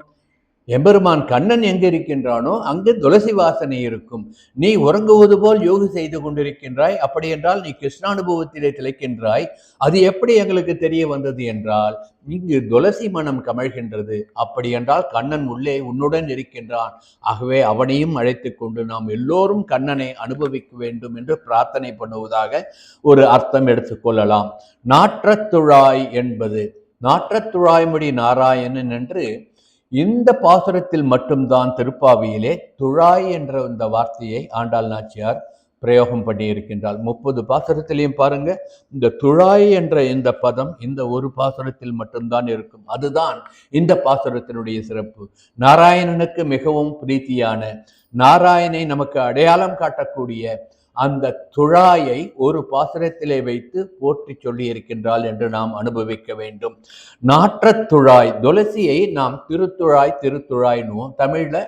எம்பெருமான் கண்ணன் எங்கு இருக்கின்றானோ அங்கு துளசி வாசனை இருக்கும். நீ உறங்குவது போல் யோகி செய்து கொண்டிருக்கின்றாய். அப்படி என்றால் நீ கிருஷ்ணானுபவத்திலே திளைக்கின்றாய். அது எப்படி எங்களுக்கு தெரிய வந்தது என்றால், இங்கு துளசி மனம் கமழ்கின்றது. அப்படி என்றால் கண்ணன் உள்ளே உன்னுடன் இருக்கின்றான். ஆகவே அவனையும் அழைத்து கொண்டு நாம் எல்லோரும் கண்ணனை அனுபவிக்க வேண்டும் என்று பிரார்த்தனை பண்ணுவதாக ஒரு அர்த்தம் எடுத்துக்கொள்ளலாம். நாற்றத்துழாய் என்பது நாற்றத்துழாய்முடி நாராயணன் என்று இந்த பாசுரத்தில் மட்டும்தான் திருப்பாவியிலே துழாய் என்ற இந்த வார்த்தையை ஆண்டாள் நாச்சியார் பிரயோகம் பண்ணி இருக்கின்றாள். 30 பாசுரத்திலையும் பாருங்க, இந்த துழாய் என்ற இந்த பதம் இந்த ஒரு பாசுரத்தில் மட்டும்தான் இருக்கும். அதுதான் இந்த பாசுரத்தினுடைய சிறப்பு. நாராயணனுக்கு மிகவும் பிரீத்தியான, நாராயணனை நமக்கு அடையாளம் காட்டக்கூடிய அந்த துழாயை ஒரு பாசுரத்திலே வைத்து போற்றி சொல்லி இருக்கின்றாள் என்று நாம் அனுபவிக்க வேண்டும். நாற்றத்துழாய், துளசியை நாம் திருத்துழாய் திருத்துழாய்னுவோம். தமிழ்ல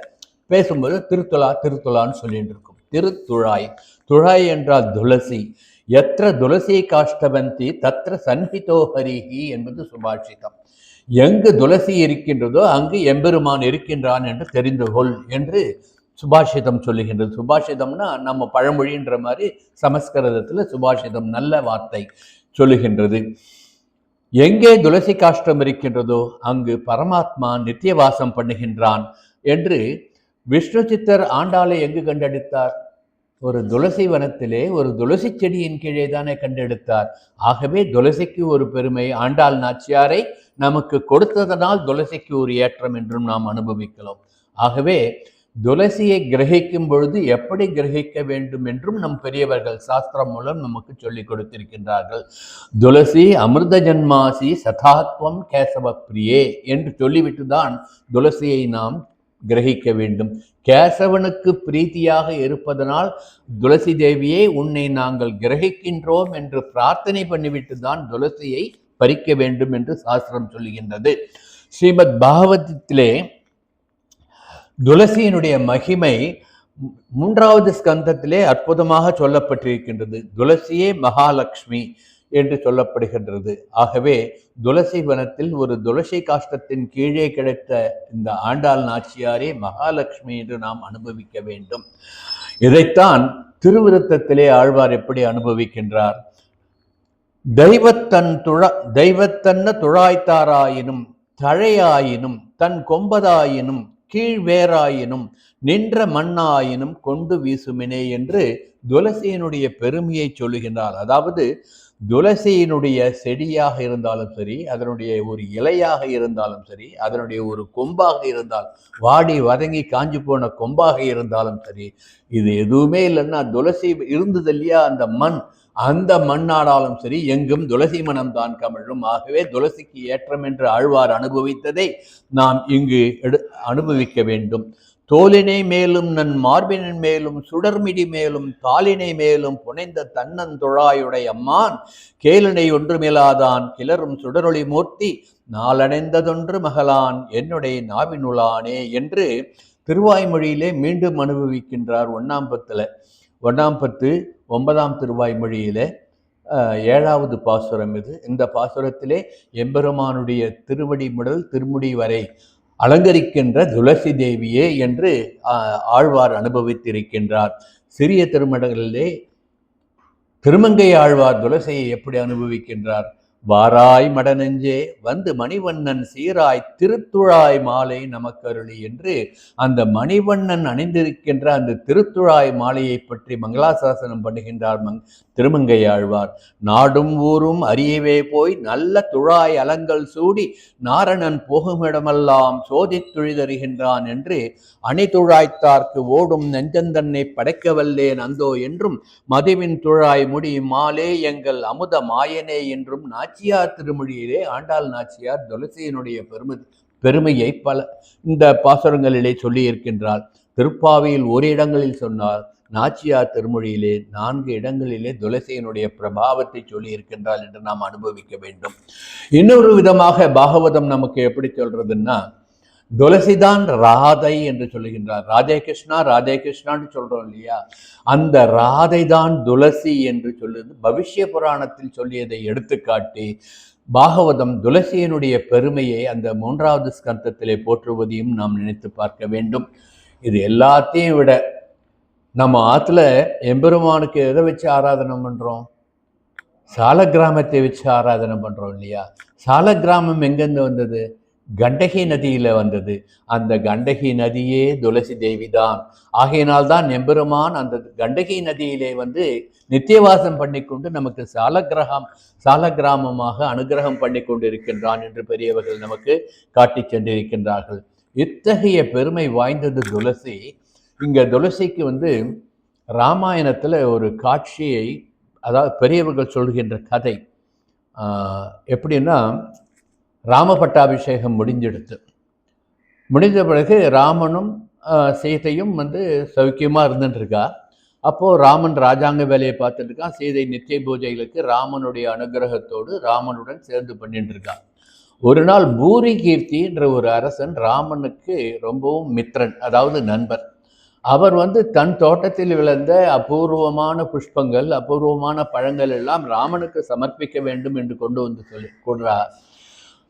பேசும்போது திருத்துழா திருத்துழான்னு சொல்லிட்டு இருக்கும். திருத்துழாய், துழாய் என்றால் துளசி. எத்திர துளசி காஷ்டவந்தி தத்திர சன்ஹிதோ ஹரிஹி என்பது சுபாஷிதம். எங்கு துளசி இருக்கின்றதோ அங்கு எம்பெருமான் இருக்கின்றான் என்று தெரிந்து கொள் என்று சுபாஷிதம் சொல்லுகின்றது. சுபாஷிதம்னா நம்ம பழமொழின்ற மாதிரி சமஸ்கிருதத்தில் சுபாஷிதம் நல்ல வார்த்தை சொல்லுகின்றது. எங்கே துளசி காஷ்டம் இருக்கின்றதோ அங்கு பரமாத்மா நித்தியவாசம் பண்ணுகின்றான் என்று விஷ்ணு சித்தர் ஆண்டாளை எங்கு கண்டெடுத்தார்? ஒரு துளசி வனத்திலே ஒரு துளசி செடியின் கீழே தானே கண்டெடுத்தார். ஆகவே துளசிக்கு ஒரு பெருமை, ஆண்டாள் நாச்சியாரை நமக்கு கொடுத்ததனால் துளசிக்கு ஒரு ஏற்றம் என்றும் நாம் அனுபவிக்கலாம். ஆகவே துளசியை கிரகிக்கும் பொழுது எப்படி கிரகிக்க வேண்டும் என்றும் நம் பெரியவர்கள் சாஸ்திரம் மூலம் நமக்கு சொல்லிக் கொடுத்திருக்கின்றார்கள். துளசி அமிர்த ஜன்மாசி சதாத்வம் கேசவ பிரியே என்று சொல்லிவிட்டு தான் துளசியை நாம் கிரகிக்க வேண்டும். கேசவனுக்கு பிரீத்தியாக இருப்பதனால் துளசி தேவியை உன்னை நாங்கள் கிரகிக்கின்றோம் என்று பிரார்த்தனை பண்ணிவிட்டு தான் துளசியை பறிக்க வேண்டும் என்று சாஸ்திரம் சொல்லுகின்றது. ஸ்ரீமத் பாகவதத்திலே துளசியினுடைய மகிமை 3வது ஸ்கந்தத்திலே அற்புதமாக சொல்லப்பட்டிருக்கின்றது. துளசியே மகாலட்சுமி என்று சொல்லப்படுகின்றது. ஆகவே துளசி வனத்தில் ஒரு துளசி காஷ்டத்தின் கீழே கிடைத்த இந்த ஆண்டாள் நாச்சியாரே மகாலட்சுமி என்று நாம் அனுபவிக்க வேண்டும். இதைத்தான் திருவிருத்தத்திலே ஆழ்வார் எப்படி அனுபவிக்கின்றார்? தெய்வத்தன்ன துழாய்த்தாராயினும் தழையாயினும் தன் கொம்பதாயினும் கீழ்வேராயினும் நின்ற மண்ணாயினும் கொண்டு வீசுமினே என்று துளசியினுடைய பெருமையை சொல்லுகின்றார். அதாவது துளசியினுடைய செடியாக இருந்தாலும் சரி, அதனுடைய ஒரு இலையாக இருந்தாலும் சரி, அதனுடைய ஒரு கொம்பாக இருந்தால், வாடி வதங்கி காஞ்சி போன கொம்பாக இருந்தாலும் சரி, இது எதுவுமே இல்லைன்னா துளசி இருந்தது இல்லையா அந்த மண், அந்த மண்ணாடாலும் சரி எங்கும் துளசி மனம்தான் கமழும். ஆகவே துளசிக்கு ஏற்றம் என்று ஆழ்வார் அனுபவித்ததை நாம் இங்கு அனுபவிக்க வேண்டும். தோலினை மேலும் நன் மார்பினின் மேலும் சுடர்மிடி மேலும் தாலினை மேலும் புனைந்த தன்னந்தொழாயுடைய அம்மான் கேளினை ஒன்றுமிலாதான் கிளரும் சுடரொளி மூர்த்தி நாளடைந்ததொன்று மகளான் என்னுடைய நாவினுளானே என்று திருவாய்மொழியிலே மீண்டும் அனுபவிக்கின்றார். 1ஆம் பத்தில் 1ஆம் பத்து 9ஆம் திருவாய்மொழியிலே 7வது பாசுரம் இது. இந்த பாசுரத்திலே எம்பெருமானுடைய திருவடி முதல் திருமுடி வரை அலங்கரிக்கின்ற துளசி தேவியே என்று ஆழ்வார் அனுபவித்திருக்கின்றார். சிறிய திருமடங்களிலே திருமங்கை ஆழ்வார் துளசியை எப்படி அனுபவிக்கின்றார்? வாராய் மடநெஞ்சே வந்து மணிவண்ணன் சீராய் திருத்துழாய் மாலை நமக்கருளி என்று அந்த மணிவண்ணன் அணிந்திருக்கின்ற அந்த திருத்துழாய் மாலையை பற்றி மங்களாசாசனம் பண்ணுகின்றார் திருமங்கை ஆழ்வார். நாடும் ஊரும் அறியவே போய் நல்ல துழாய் அலங்கள் சூடி நாரணன் போகுமிடமெல்லாம் சோதி துழிதருகின்றான் என்று அணிதுழாய்த்தார்க்கு ஓடும் நெஞ்சந்தன்னை படைக்க வல்லேன் அந்தோ என்றும் மதுவின் துழாய் முடி மாலே எங்கள் அமுத மாயனே என்றும் நாச்சியார் திருமொழியிலே ஆண்டாள் நாச்சியார் துளசியினுடைய பெருமையை பல இந்த பாசுரங்களிலே சொல்லி இருக்கின்றார். திருப்பாவையில் ஒரு இடங்களில் சொன்னார், நாச்சியார் திருமொழியிலே 4 இடங்களிலே துளசியினுடைய பிரபாவத்தை சொல்லி இருக்கின்றார் என்று நாம் அனுபவிக்க வேண்டும். இன்னொரு விதமாக பாகவதம் நமக்கு எப்படி சொல்றதுன்னா, துளசிதான் ராதை என்று சொல்லுகின்றார். ராதே கிருஷ்ணா ராதே கிருஷ்ணான்னு சொல்றோம் இல்லையா, அந்த ராதை தான் துளசி என்று சொல்லுது. பவிஷ்ய புராணத்தில் சொல்லியதை எடுத்துக்காட்டி பாகவதம் துளசியினுடைய பெருமையை அந்த 3வது ஸ்கந்தத்திலே போற்றுவதையும் நாம் நினைத்து பார்க்க வேண்டும். இது எல்லாத்தையும் விட நம்ம ஆத்துல எம்பெருமானுக்கு எதை வச்சு ஆராதனை பண்றோம்? சாலக்கிராமத்தை வச்சு ஆராதனை பண்றோம் இல்லையா. சாலக்கிராமம் எங்கேருந்து வந்தது? கண்டகி நதியில வந்தது. அந்த கண்டகி நதியே துளசி தேவி தான். ஆகையினால்தான் எம்பெருமான் அந்த கண்டகி நதியிலே நித்தியவாசம் பண்ணி கொண்டு நமக்கு சாலக்கிராமமாக அனுகிரகம் பண்ணி கொண்டு இருக்கின்றான் என்று பெரியவர்கள் நமக்கு காட்டி சென்றிருக்கின்றார்கள். இத்தகைய பெருமை வாய்ந்தது துளசி. இங்க துளசிக்கு ராமாயணத்துல ஒரு காட்சியை, அதாவது பெரியவர்கள் சொல்கின்ற கதை எப்படின்னா, ராம பட்டாபிஷேகம் முடிஞ்ச பிறகு ராமனும் சீதையும் சௌக்கியமாக இருந்துட்டுருக்கா. அப்போது ராமன் ராஜாங்க வேலையை பார்த்துட்டு இருக்கான். சீதை நித்திய பூஜைகளுக்கு ராமனுடைய அனுகிரகத்தோடு ராமனுடன் சேர்ந்து பண்ணிட்டு இருக்கான். ஒரு நாள் பூரி கீர்த்தின்ற ஒரு அரசன் ராமனுக்கு ரொம்பவும் மித்ரன், அதாவது நண்பர். அவர் தன் தோட்டத்தில் விளைந்த அபூர்வமான புஷ்பங்கள், அபூர்வமான பழங்கள் எல்லாம் ராமனுக்கு சமர்ப்பிக்க வேண்டும் என்று கொண்டு சொல்லி கொடுறார்.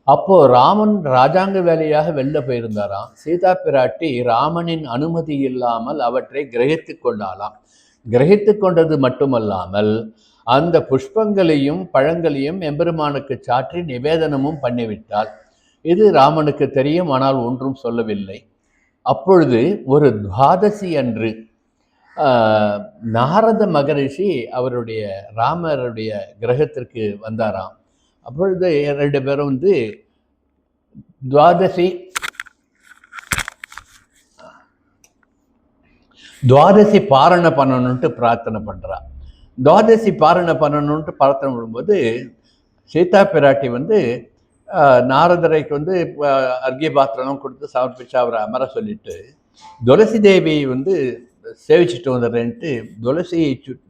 அப்போ ராமன் ராஜாங்க வேலையாக வெளில போயிருந்தாராம். சீதா பிராட்டி ராமனின் அனுமதி இல்லாமல் அவற்றை கிரகித்து கொண்டாலாம். கிரகித்து கொண்டது மட்டுமல்லாமல் அந்த புஷ்பங்களையும் பழங்களையும் எம்பெருமானுக்கு சாற்றி நிவேதனமும் பண்ணிவிட்டாள். இது ராமனுக்கு தெரியும், ஆனால் ஒன்றும் சொல்லவில்லை. அப்பொழுது ஒரு துவாதசி அன்று நாரத மகரிஷி அவருடைய ராமருடைய கிரகத்திற்கு வந்தாராம். அப்பொழுது 2 பேரும் வந்து துவாதசி பாரணை பண்ணணுன்ட்டு பிரார்த்தனை பண்ணுறா. துவாதசி பாரணை பண்ணணுன்ட்டு பிரார்த்தனை பண்ணும்போது சீதா பிராட்டி வந்து நாரதரைக்கு வந்து அர்க்கிய பாத்திரம் கொடுத்து சமர்ப்பிச்சு அவரை அமர சொல்லிட்டு துளசி தேவியை வந்து சேவிச்சுட்டு வந்துடுறேன்ட்டு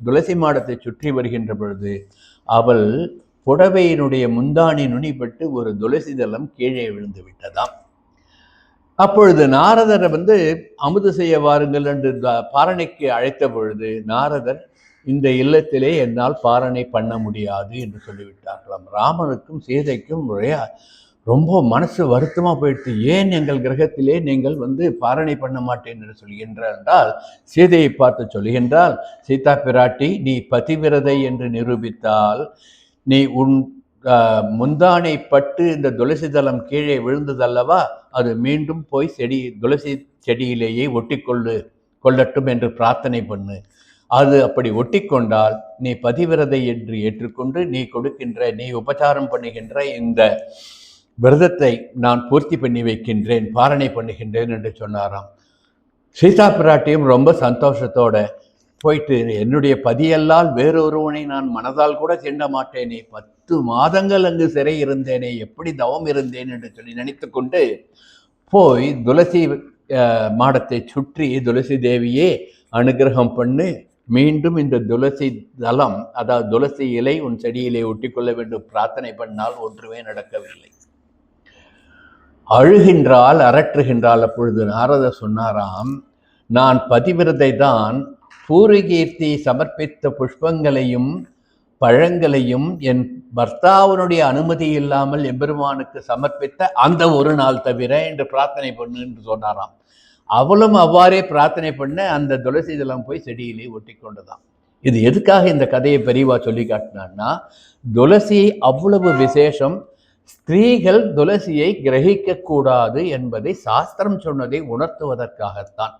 துளசி மாடத்தை சுற்றி வருகின்ற பொழுது அவள் புடவையினுடைய முந்தாணி நுனிப்பட்டு ஒரு துளசி தளம் கீழே விழுந்து விட்டதாம். அப்பொழுது நாரதரை வந்து அமுது செய்ய வாருங்கள் என்று பாரணைக்கு அழைத்த பொழுது நாரதர் இந்த இல்லத்திலே என்னால் பாரணை பண்ண முடியாது என்று சொல்லிவிட்டார்களாம். ராமனுக்கும் சீதைக்கும் ரொம்ப மனசு வருத்தமாக போயிடுத்து. ஏன் எங்கள் கிரகத்திலே நீங்கள் வந்து பாரணை பண்ண மாட்டேன் என்று சொல்கின்றால் சீதையை பார்த்து சொல்கின்றால், சீதா பிராட்டி நீ பதிவிரதை என்று நிரூபித்தால் நீ உன் முந்தானை பட்டு இந்த துளசி தளம் கீழே விழுந்ததல்லவா, அது மீண்டும் போய் துளசி செடியிலேயே ஒட்டி கொள்ளட்டும் என்று பிரார்த்தனை பண்ணு. அது அப்படி ஒட்டி கொண்டால் நீ பதிவிரதை என்று ஏற்றுக்கொண்டு நீ உபச்சாரம் பண்ணுகின்ற இந்த விரதத்தை நான் பூர்த்தி பண்ணி வைக்கின்றேன், பாரணை பண்ணுகின்றேன் என்று சொன்னாராம். சீதா பிராட்டியும் ரொம்ப சந்தோஷத்தோட போயிட்டு, என்னுடைய பதியல்லால் வேறொருவனை நான் மனதால் கூட தீண்ட மாட்டேனே, 10 மாதங்கள் அங்கு சிறை இருந்தேனே, எப்படி தவம் இருந்தேன் என்று சொல்லி நினைத்து கொண்டு போய் துளசி மாடத்தை சுற்றி துளசி தேவியே அனுகிரகம் பண்ணு, மீண்டும் இந்த துளசி தளம் அதாவது துளசி இலை உன் செடியிலே ஒட்டி கொள்ள வேண்டும் பிரார்த்தனை பண்ணால் ஒன்றுமே நடக்கவில்லை. அழுகின்றால் அரற்றுகின்றால். அப்பொழுது நாரத சொன்னாராம், நான் பதிவிரதை தான், பூரிகீர்த்தி சமர்ப்பித்த புஷ்பங்களையும் பழங்களையும் என் பர்த்தாவனுடைய அனுமதி இல்லாமல் எம்பெருமானுக்கு சமர்ப்பித்த அந்த ஒரு நாள் தவிர என்று பிரார்த்தனை பண்ணு என்று சொன்னாராம். அவளும் அவ்வாறே பிரார்த்தனை பண்ண அந்த துளசி இதெல்லாம் போய் செடியிலே ஒட்டி கொண்டுதான். இது எதுக்காக இந்த கதையை பெரியவா சொல்லி காட்டினான்னா, துளசி அவ்வளவு விசேஷம். ஸ்திரீகள் துளசியை கிரகிக்க கூடாது என்பதை சாஸ்திரம் சொன்னதை உணர்த்துவதற்காகத்தான்.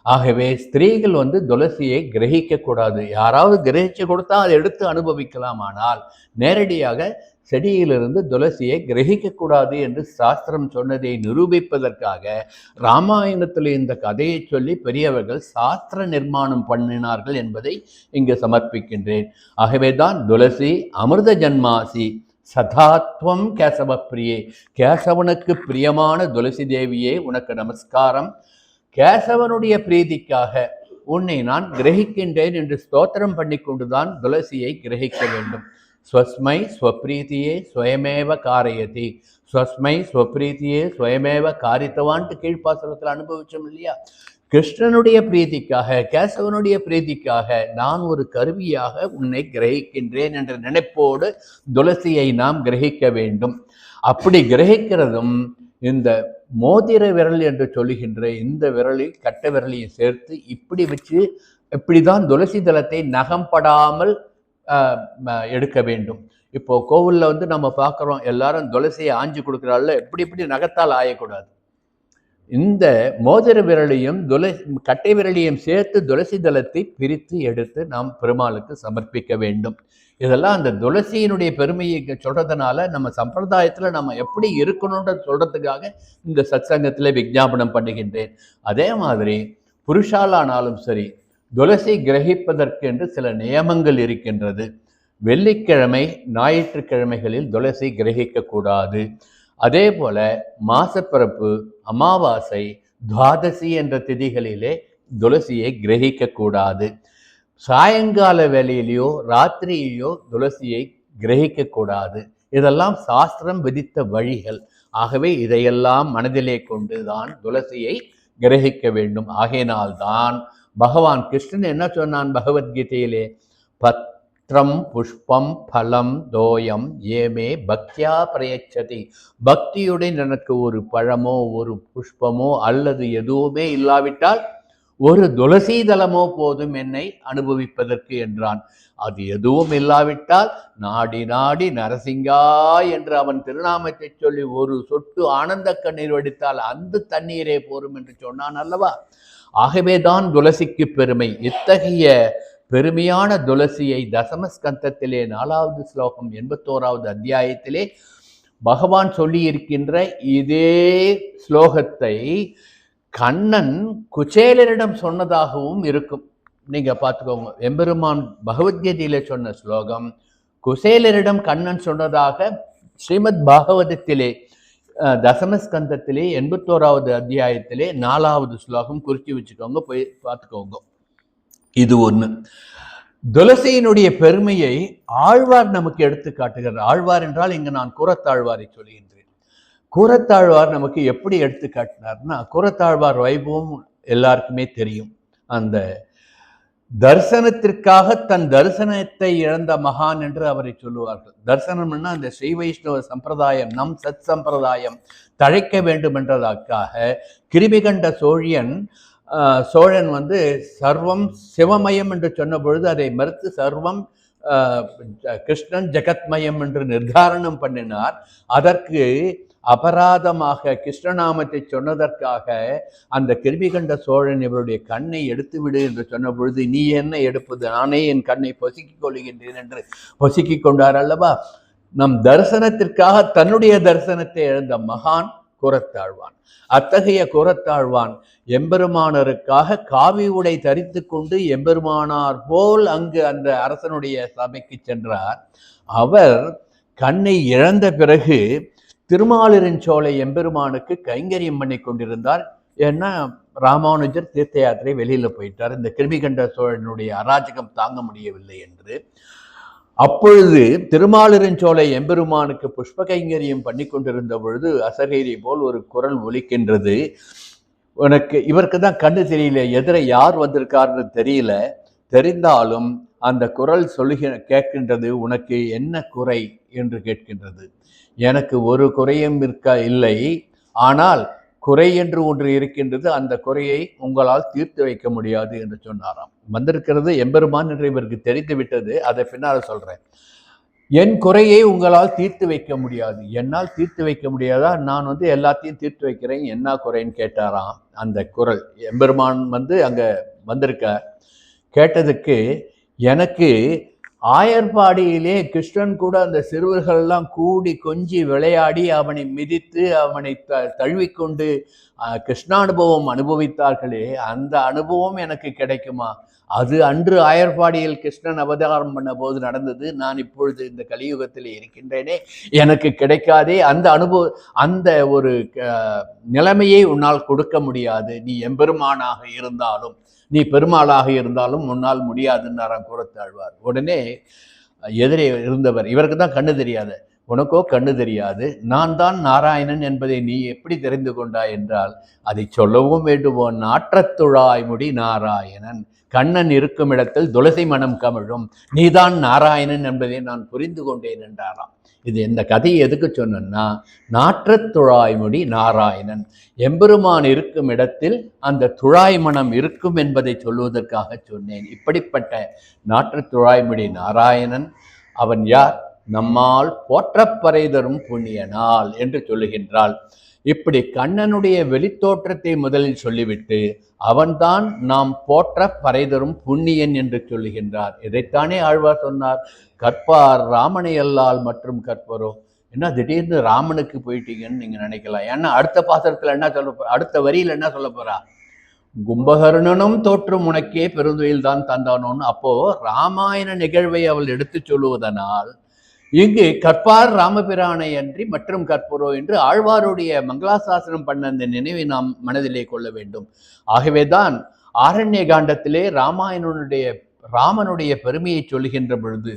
ஆகவே ஸ்திரீகள் வந்து துளசியை கிரகிக்க கூடாது. யாராவது கிரகிச்சு கொடுத்தா அதை எடுத்து அனுபவிக்கலாம், ஆனால் நேரடியாக செடியிலிருந்து துளசியை கிரகிக்கக்கூடாது என்று சாஸ்திரம் சொன்னதை நிரூபிப்பதற்காக ராமாயணத்தில் இந்த கதையை சொல்லி பெரியவர்கள் சாஸ்திர நிர்மாணம் பண்ணினார்கள் என்பதை இங்கு சமர்ப்பிக்கின்றேன். ஆகவே தான் துளசி அமிர்த ஜன்மாசி சதாத்வம் கேசவ பிரியே, கேசவனுக்கு பிரியமான துளசி தேவியே உனக்கு நமஸ்காரம். கேசவனுடைய பிரீதிக்காக உன்னை நான் கிரகிக்கின்றேன் என்று ஸ்தோத்திரம் பண்ணி கொண்டுதான் துளசியை கிரகிக்க வேண்டும். ஸ்வஸ்மை ஸ்வப்ரீதியே ஸ்வயமேவ காரயதி, ஸ்வஸ்மை ஸ்வப்ரீதியே ஸ்வயமேவ காரித்தவான்ட்டு கீழ்ப்பாசனத்தில் அனுபவிச்சோம் இல்லையா? கிருஷ்ணனுடைய பிரீதிக்காக கேசவனுடைய பிரீதிக்காக நான் ஒரு கருவியாக உன்னை கிரகிக்கின்றேன் என்ற நினைப்போடு துளசியை நாம் கிரகிக்க வேண்டும். அப்படி கிரகிக்கிறதும் இந்த மோதிர விரல் என்று சொல்லுகின்ற இந்த விரலில் கட்ட விரலையும் சேர்த்து இப்படி வச்சு இப்படிதான் துளசி தளத்தை நகம்படாமல் எடுக்க வேண்டும். இப்போ கோவிலில் வந்து நம்ம பார்க்குறோம், எல்லாரும் துளசியை ஆஞ்சு கொடுக்குறாள், இப்படி நகத்தால் ஆயக்கூடாது. இந்த மோதிர விரலையும் கட்டை விரலையும் சேர்த்து துளசி தளத்தை பிரித்து எடுத்து நாம் பெருமாளுக்கு சமர்ப்பிக்க வேண்டும். இதெல்லாம் அந்த துளசியினுடைய பெருமையை சொல்றதுனால நம்ம சம்பிரதாயத்தில் நம்ம எப்படி இருக்கணும்ன்ற சொல்றதுக்காக இந்த சத்சங்கத்தில் விஞ்ஞாபனம் பண்ணுகின்றேன். அதே மாதிரி புருஷாலானாலும் சரி, துளசி கிரகிப்பதற்கு என்று சில நியமங்கள் இருக்கின்றது. வெள்ளிக்கிழமை ஞாயிற்றுக்கிழமைகளில் துளசி கிரகிக்கக்கூடாது. அதே போல மாசப்பிறப்பு, அமாவாசை, துவாதசி என்ற திதிகளிலே துளசியை கிரகிக்கக்கூடாது. சாயங்கால வேளையிலேயோ ராத்திரியிலேயோ துளசியை கிரகிக்கக்கூடாது. இதெல்லாம் சாஸ்திரம் விதித்த வழிகள். ஆகவே இதையெல்லாம் மனதிலே கொண்டுதான் துளசியை கிரகிக்க வேண்டும். ஆகையினால்தான் பகவான் கிருஷ்ணன் என்ன சொன்னான் பகவத்கீதையிலே, பத்ரம் புஷ்பம் பலம் தோயம் ஏமே பக்தியா பிரயச்சதி. பக்தியுடன் எனக்கு ஒரு பழமோ ஒரு புஷ்பமோ அல்லது எதுவுமே இல்லாவிட்டால் ஒரு துளசீதளமோ போதும் என்னை அனுபவிப்பதற்கு என்றான். அது எதுவும் இல்லாவிட்டால் நாடி நாடி நரசிங்கா என்று அவன் திருநாமத்தை சொல்லி ஒரு சொட்டு ஆனந்த கண்ணீர் வடித்தால் அந்த தண்ணீரே போரும் என்று சொன்னான் அல்லவா. ஆகவேதான் துளசிக்கு பெருமை. இத்தகைய பெருமையான துளசியை தசமஸ்கந்தத்திலே 4வது ஸ்லோகம் 81வது அத்தியாயத்திலே பகவான் சொல்லி இருக்கின்ற இதே ஸ்லோகத்தை கண்ணன் குச்சேலரிடம் சொன்னதாகவும் இருக்கும். நீங்க பார்த்துக்கோங்க, எம்பெருமான் பகவத்கீதையில சொன்ன ஸ்லோகம் குசேலரிடம் கண்ணன் சொன்னதாக ஸ்ரீமத் பாகவதத்திலே தசமஸ்கந்தத்திலே 81வது அத்தியாயத்திலே 4வது ஸ்லோகம் குறித்து வச்சுக்கோங்க, போய் பார்த்துக்கோங்க. இது ஒண்ணு. துளசியினுடைய பெருமையை ஆழ்வார் நமக்கு எடுத்து காட்டுகிறார். ஆழ்வார் என்றால் இங்கு நான் கூரத்தாழ்வாரை சொல்கின்றேன். கூரத்தாழ்வார் நமக்கு எப்படி எடுத்து காட்டினார்னா, கூரத்தாழ்வார் வைபவம் எல்லாருக்குமே தெரியும். அந்த தரிசனத்திற்காக தன் தரிசனத்தை இழந்த மகான் என்று அவரை சொல்லுவார்கள். தரிசனம்னா அந்த ஸ்ரீ வைஷ்ணவ சம்பிரதாயம், நம் சத் சம்பிரதாயம் தழைக்க வேண்டும் என்றதற்காக கிருமிகண்ட சோழன் சர்வம் சிவமயம் என்று சொன்ன பொழுது அதை மறுத்து சர்வம் கிருஷ்ணன் ஜெகத்மயம் என்று நிர்தாரணம் பண்ணினார். அதற்கு அபராதமாக கிருஷ்ணநாமத்தை சொன்னதற்காக அந்த கிருமிகண்ட சோழன் இவருடைய கண்ணை எடுத்து விடு என்று சொன்ன பொழுது, நீ என்ன எடுப்பது, நானே என் கண்ணை பொசுக்கிக் கொள்கின்றேன் என்று பொசுக்கிக் கொண்டார் அல்லவா. நம் தரிசனத்திற்காக தன்னுடைய தரிசனத்தை இழந்த மகான் கூரத்தாழ்வான். அத்தகைய கூரத்தாழ்வான் எம்பெருமானருக்காக காவி உடை தரித்து கொண்டு எம்பெருமானார் போல் அங்கு அந்த அரசனுடைய சபைக்கு சென்றார். அவர் கண்ணை இழந்த பிறகு திருமாலிருஞ்சோலை எம்பெருமானுக்கு கைங்கரியம் பண்ணி கொண்டிருந்தார். ஏன்னா ராமானுஜர் தீர்த்த யாத்திரை வெளியில போயிட்டார், இந்த கிருமிகண்ட சோழனுடைய அராஜகம் தாங்க முடியவில்லை என்று. அப்பொழுது திருமாலிருஞ்சோலை எம்பெருமானுக்கு புஷ்ப கைங்கரியம் பண்ணி கொண்டிருந்த பொழுது அசரீரி போல் ஒரு குரல் ஒலிக்கின்றது. உனக்கு இவருக்கு தான் கண்ணு தெரியல, எதிர யார் வந்திருக்காருன்னு தெரியல, தெரிந்தாலும் அந்த குரல் கேட்கின்றது, உனக்கு என்ன குறை என்று கேட்கின்றது. எனக்கு ஒரு குறையும் இல்லை, ஆனால் குறை என்று ஒன்று இருக்கின்றது, அந்த குறையை உங்களால் தீர்த்து வைக்க முடியாது என்று சொன்னாராம். வந்திருக்கிறது எம்பெருமான் என்று இவருக்கு தெரிந்து விட்டது, அதை பின்னால் சொல்றேன். என் குறையை உங்களால் தீர்த்து வைக்க முடியாது. என்னால் தீர்த்து வைக்க முடியாதா? நான் எல்லாத்தையும் தீர்த்து வைக்கிறேன், என்ன குறைன்னு கேட்டாராம். அந்த குரல் எம்பெருமான் அங்க வந்திருக்க கேட்டதுக்கு, எனக்கு ஆயர்பாடியிலே கிருஷ்ணன் கூட அந்த சிறுவர்கள்லாம் கூடி கொஞ்சி விளையாடி அவனை மிதித்து அவனை தழுவிக்கொண்டு கிருஷ்ணானுபவம் அனுபவித்தார்களே, அந்த அனுபவம் எனக்கு கிடைக்குமா? அது அன்று ஆயர்பாடியில் கிருஷ்ணன் அவதாரம் பண்ண போது நடந்தது. நான் இப்பொழுது இந்த கலியுகத்தில் இருக்கின்றேனே, எனக்கு கிடைக்காதே. அந்த அனுபவம், அந்த ஒரு நிலைமையை உன்னால் கொடுக்க முடியாது. நீ எம்பெருமானாக இருந்தாலும், நீ பெருமாளாக இருந்தாலும் உன்னால் முடியாதுன்னாராம் கூரத்தாழ்வார். உடனே எதிரே இருந்தவர், இவருக்கு தான் கண்ணு தெரியாது, உனக்கோ கண்ணு தெரியாது, நான் தான் நாராயணன் என்பதை நீ எப்படி தெரிந்து கொண்டாய் என்றால், அதை சொல்லவும் வேண்டுமோ, நாற்றத்துழாய் முடி நாராயணன், கண்ணன் இருக்கும் இடத்தில் துளசி மனம் கமிழும், நீதான் நாராயணன் என்பதை நான் புரிந்து கொண்டேன் என்றாராம். இது இந்த கதையை எதுக்கு சொன்னா, நாற்றத்துழாய்முடி நாராயணன், எம்பெருமான் இருக்கும் இடத்தில் அந்த துழாய் மனம் இருக்கும் என்பதை சொல்வதற்காக சொன்னேன். இப்படிப்பட்ட நாற்றத்துழாய்முடி நாராயணன் அவன் யார்? நம்மால் போற்றப்பறை தரும் புண்ணியனால் என்று சொல்லுகின்றாள். இப்படி கண்ணனுடைய வெளித்தோற்றத்தை முதலில் சொல்லிவிட்டு அவன்தான் நாம் போற்ற பறை தரும் புண்ணியன் என்று சொல்லுகின்றார். இதைத்தானே ஆழ்வார் சொன்னார், கற்பார் ராமனை அல்லால் மற்றும் கற்பரோ. என்ன திடீர்னு ராமனுக்கு போயிட்டீங்கன்னு நீங்க நினைக்கலாம். ஏன்னா அடுத்த பாசனத்துல என்ன சொல்ல, அடுத்த வரியில என்ன சொல்ல போறா, கும்பகர்ணனும் தோற்றும் உனக்கே பெருந்துயில் தான் தந்தானோன்னு. அப்போ ராமாயண நிகழ்வை அவள் எடுத்து சொல்லுவதனால் இங்கு கற்பார் ராமபிரானை அன்றி மற்றும் கற்பரோ என்று ஆழ்வாருடைய மங்களாசாசனம் பண்ண அந்த நினைவை நாம் மனதிலே கொள்ள வேண்டும். ஆகவேதான் ஆரண்ய காண்டத்திலே ராமனுடைய பெருமையை சொல்லுகின்ற பொழுது,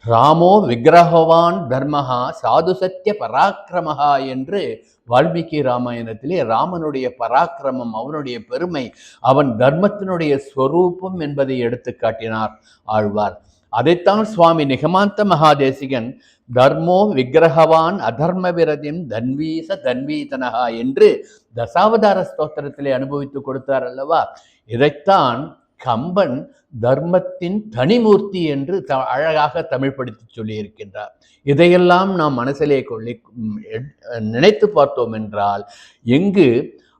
ராமோ விக்கிரகவான் தர்மஹா சாது சத்திய பராக்கிரமஹா என்று வால்மீகி ராமாயணத்திலே ராமனுடைய பராக்கிரமம், அவனுடைய பெருமை, அவன் தர்மத்தினுடைய ஸ்வரூபம் என்பதை எடுத்து காட்டினார் ஆழ்வார். அதைத்தான் சுவாமி நிகமாந்த மகாதேசிகன் தர்மோ விக்கிரகவான் அதர்ம விரதிம் தன்வீச தன்வீதனகா என்று தசாவதார ஸ்தோத்திரத்திலே அனுபவித்து கொடுத்தார் அல்லவா. இதைத்தான் கம்பன் தர்மத்தின் தனிமூர்த்தி என்று அழகாக தமிழ்படுத்தி சொல்லியிருக்கின்றார். இதையெல்லாம் நாம் மனசிலே நினைத்து பார்த்தோம் என்றால் எங்கு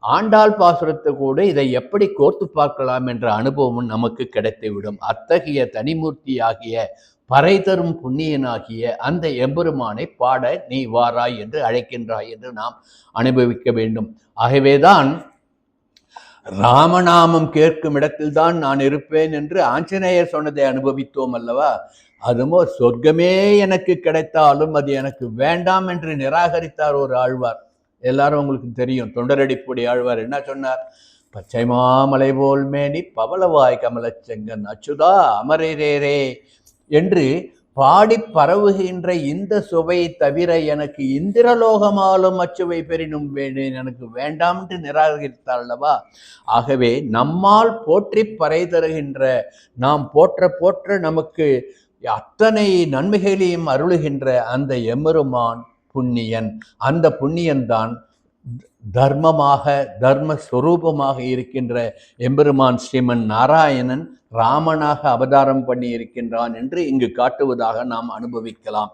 ஆண்டாள் பாசுரத்தை கூட இதை எப்படி கோர்த்து பார்க்கலாம் என்ற அனுபவமும் நமக்கு கிடைத்துவிடும். அத்தகைய தனிமூர்த்தியாகிய பறை தரும் புண்ணியனாகிய அந்த எம்பெருமானை பாட நீ வாராய் என்று அழைக்கின்றாய் என்று நாம் அனுபவிக்க வேண்டும். ஆகவேதான் ராமநாமம் கேட்கும் இடத்தில்தான் நான் இருப்பேன் என்று ஆஞ்சநேயர் சொன்னதை அனுபவித்தோம் அல்லவா. அதுமோ சொர்க்கமே எனக்கு கிடைத்தாலும் அது எனக்கு வேண்டாம் என்று நிராகரித்தார் ஒரு ஆழ்வார். எல்லாரும் உங்களுக்கு தெரியும். தொண்டரடிப்புடி ஆழ்வார் என்ன சொன்னார்? பச்சை மாமலை போல் மேனி பவளவாய் கமலச்செங்கன் அச்சுதா அமரேரே என்று பாடி பரவுகின்ற இந்த சுவையை தவிர எனக்கு இந்திரலோகமாலும் அச்சுவை பெறினும் வேண்டேன், எனக்கு வேண்டாம் என்று நிராகரித்தார் அல்லவா. ஆகவே நம்மால் போற்றி பறை தருகின்ற, நாம் போற்ற போற்ற நமக்கு அத்தனை நன்மைகளையும் அருளுகின்ற அந்த எம்பெருமான் புண்ணியன். அந்த புண்ணியன்தான் தர்மமாக தர்மஸ்வரூபமாக இருக்கின்ற எம்பெருமான் ஸ்ரீமன் நாராயணன் ராமனாக அவதாரம் பண்ணி இருக்கின்றான் என்று இங்கு காட்டுவதாக நாம் அனுபவிக்கலாம்.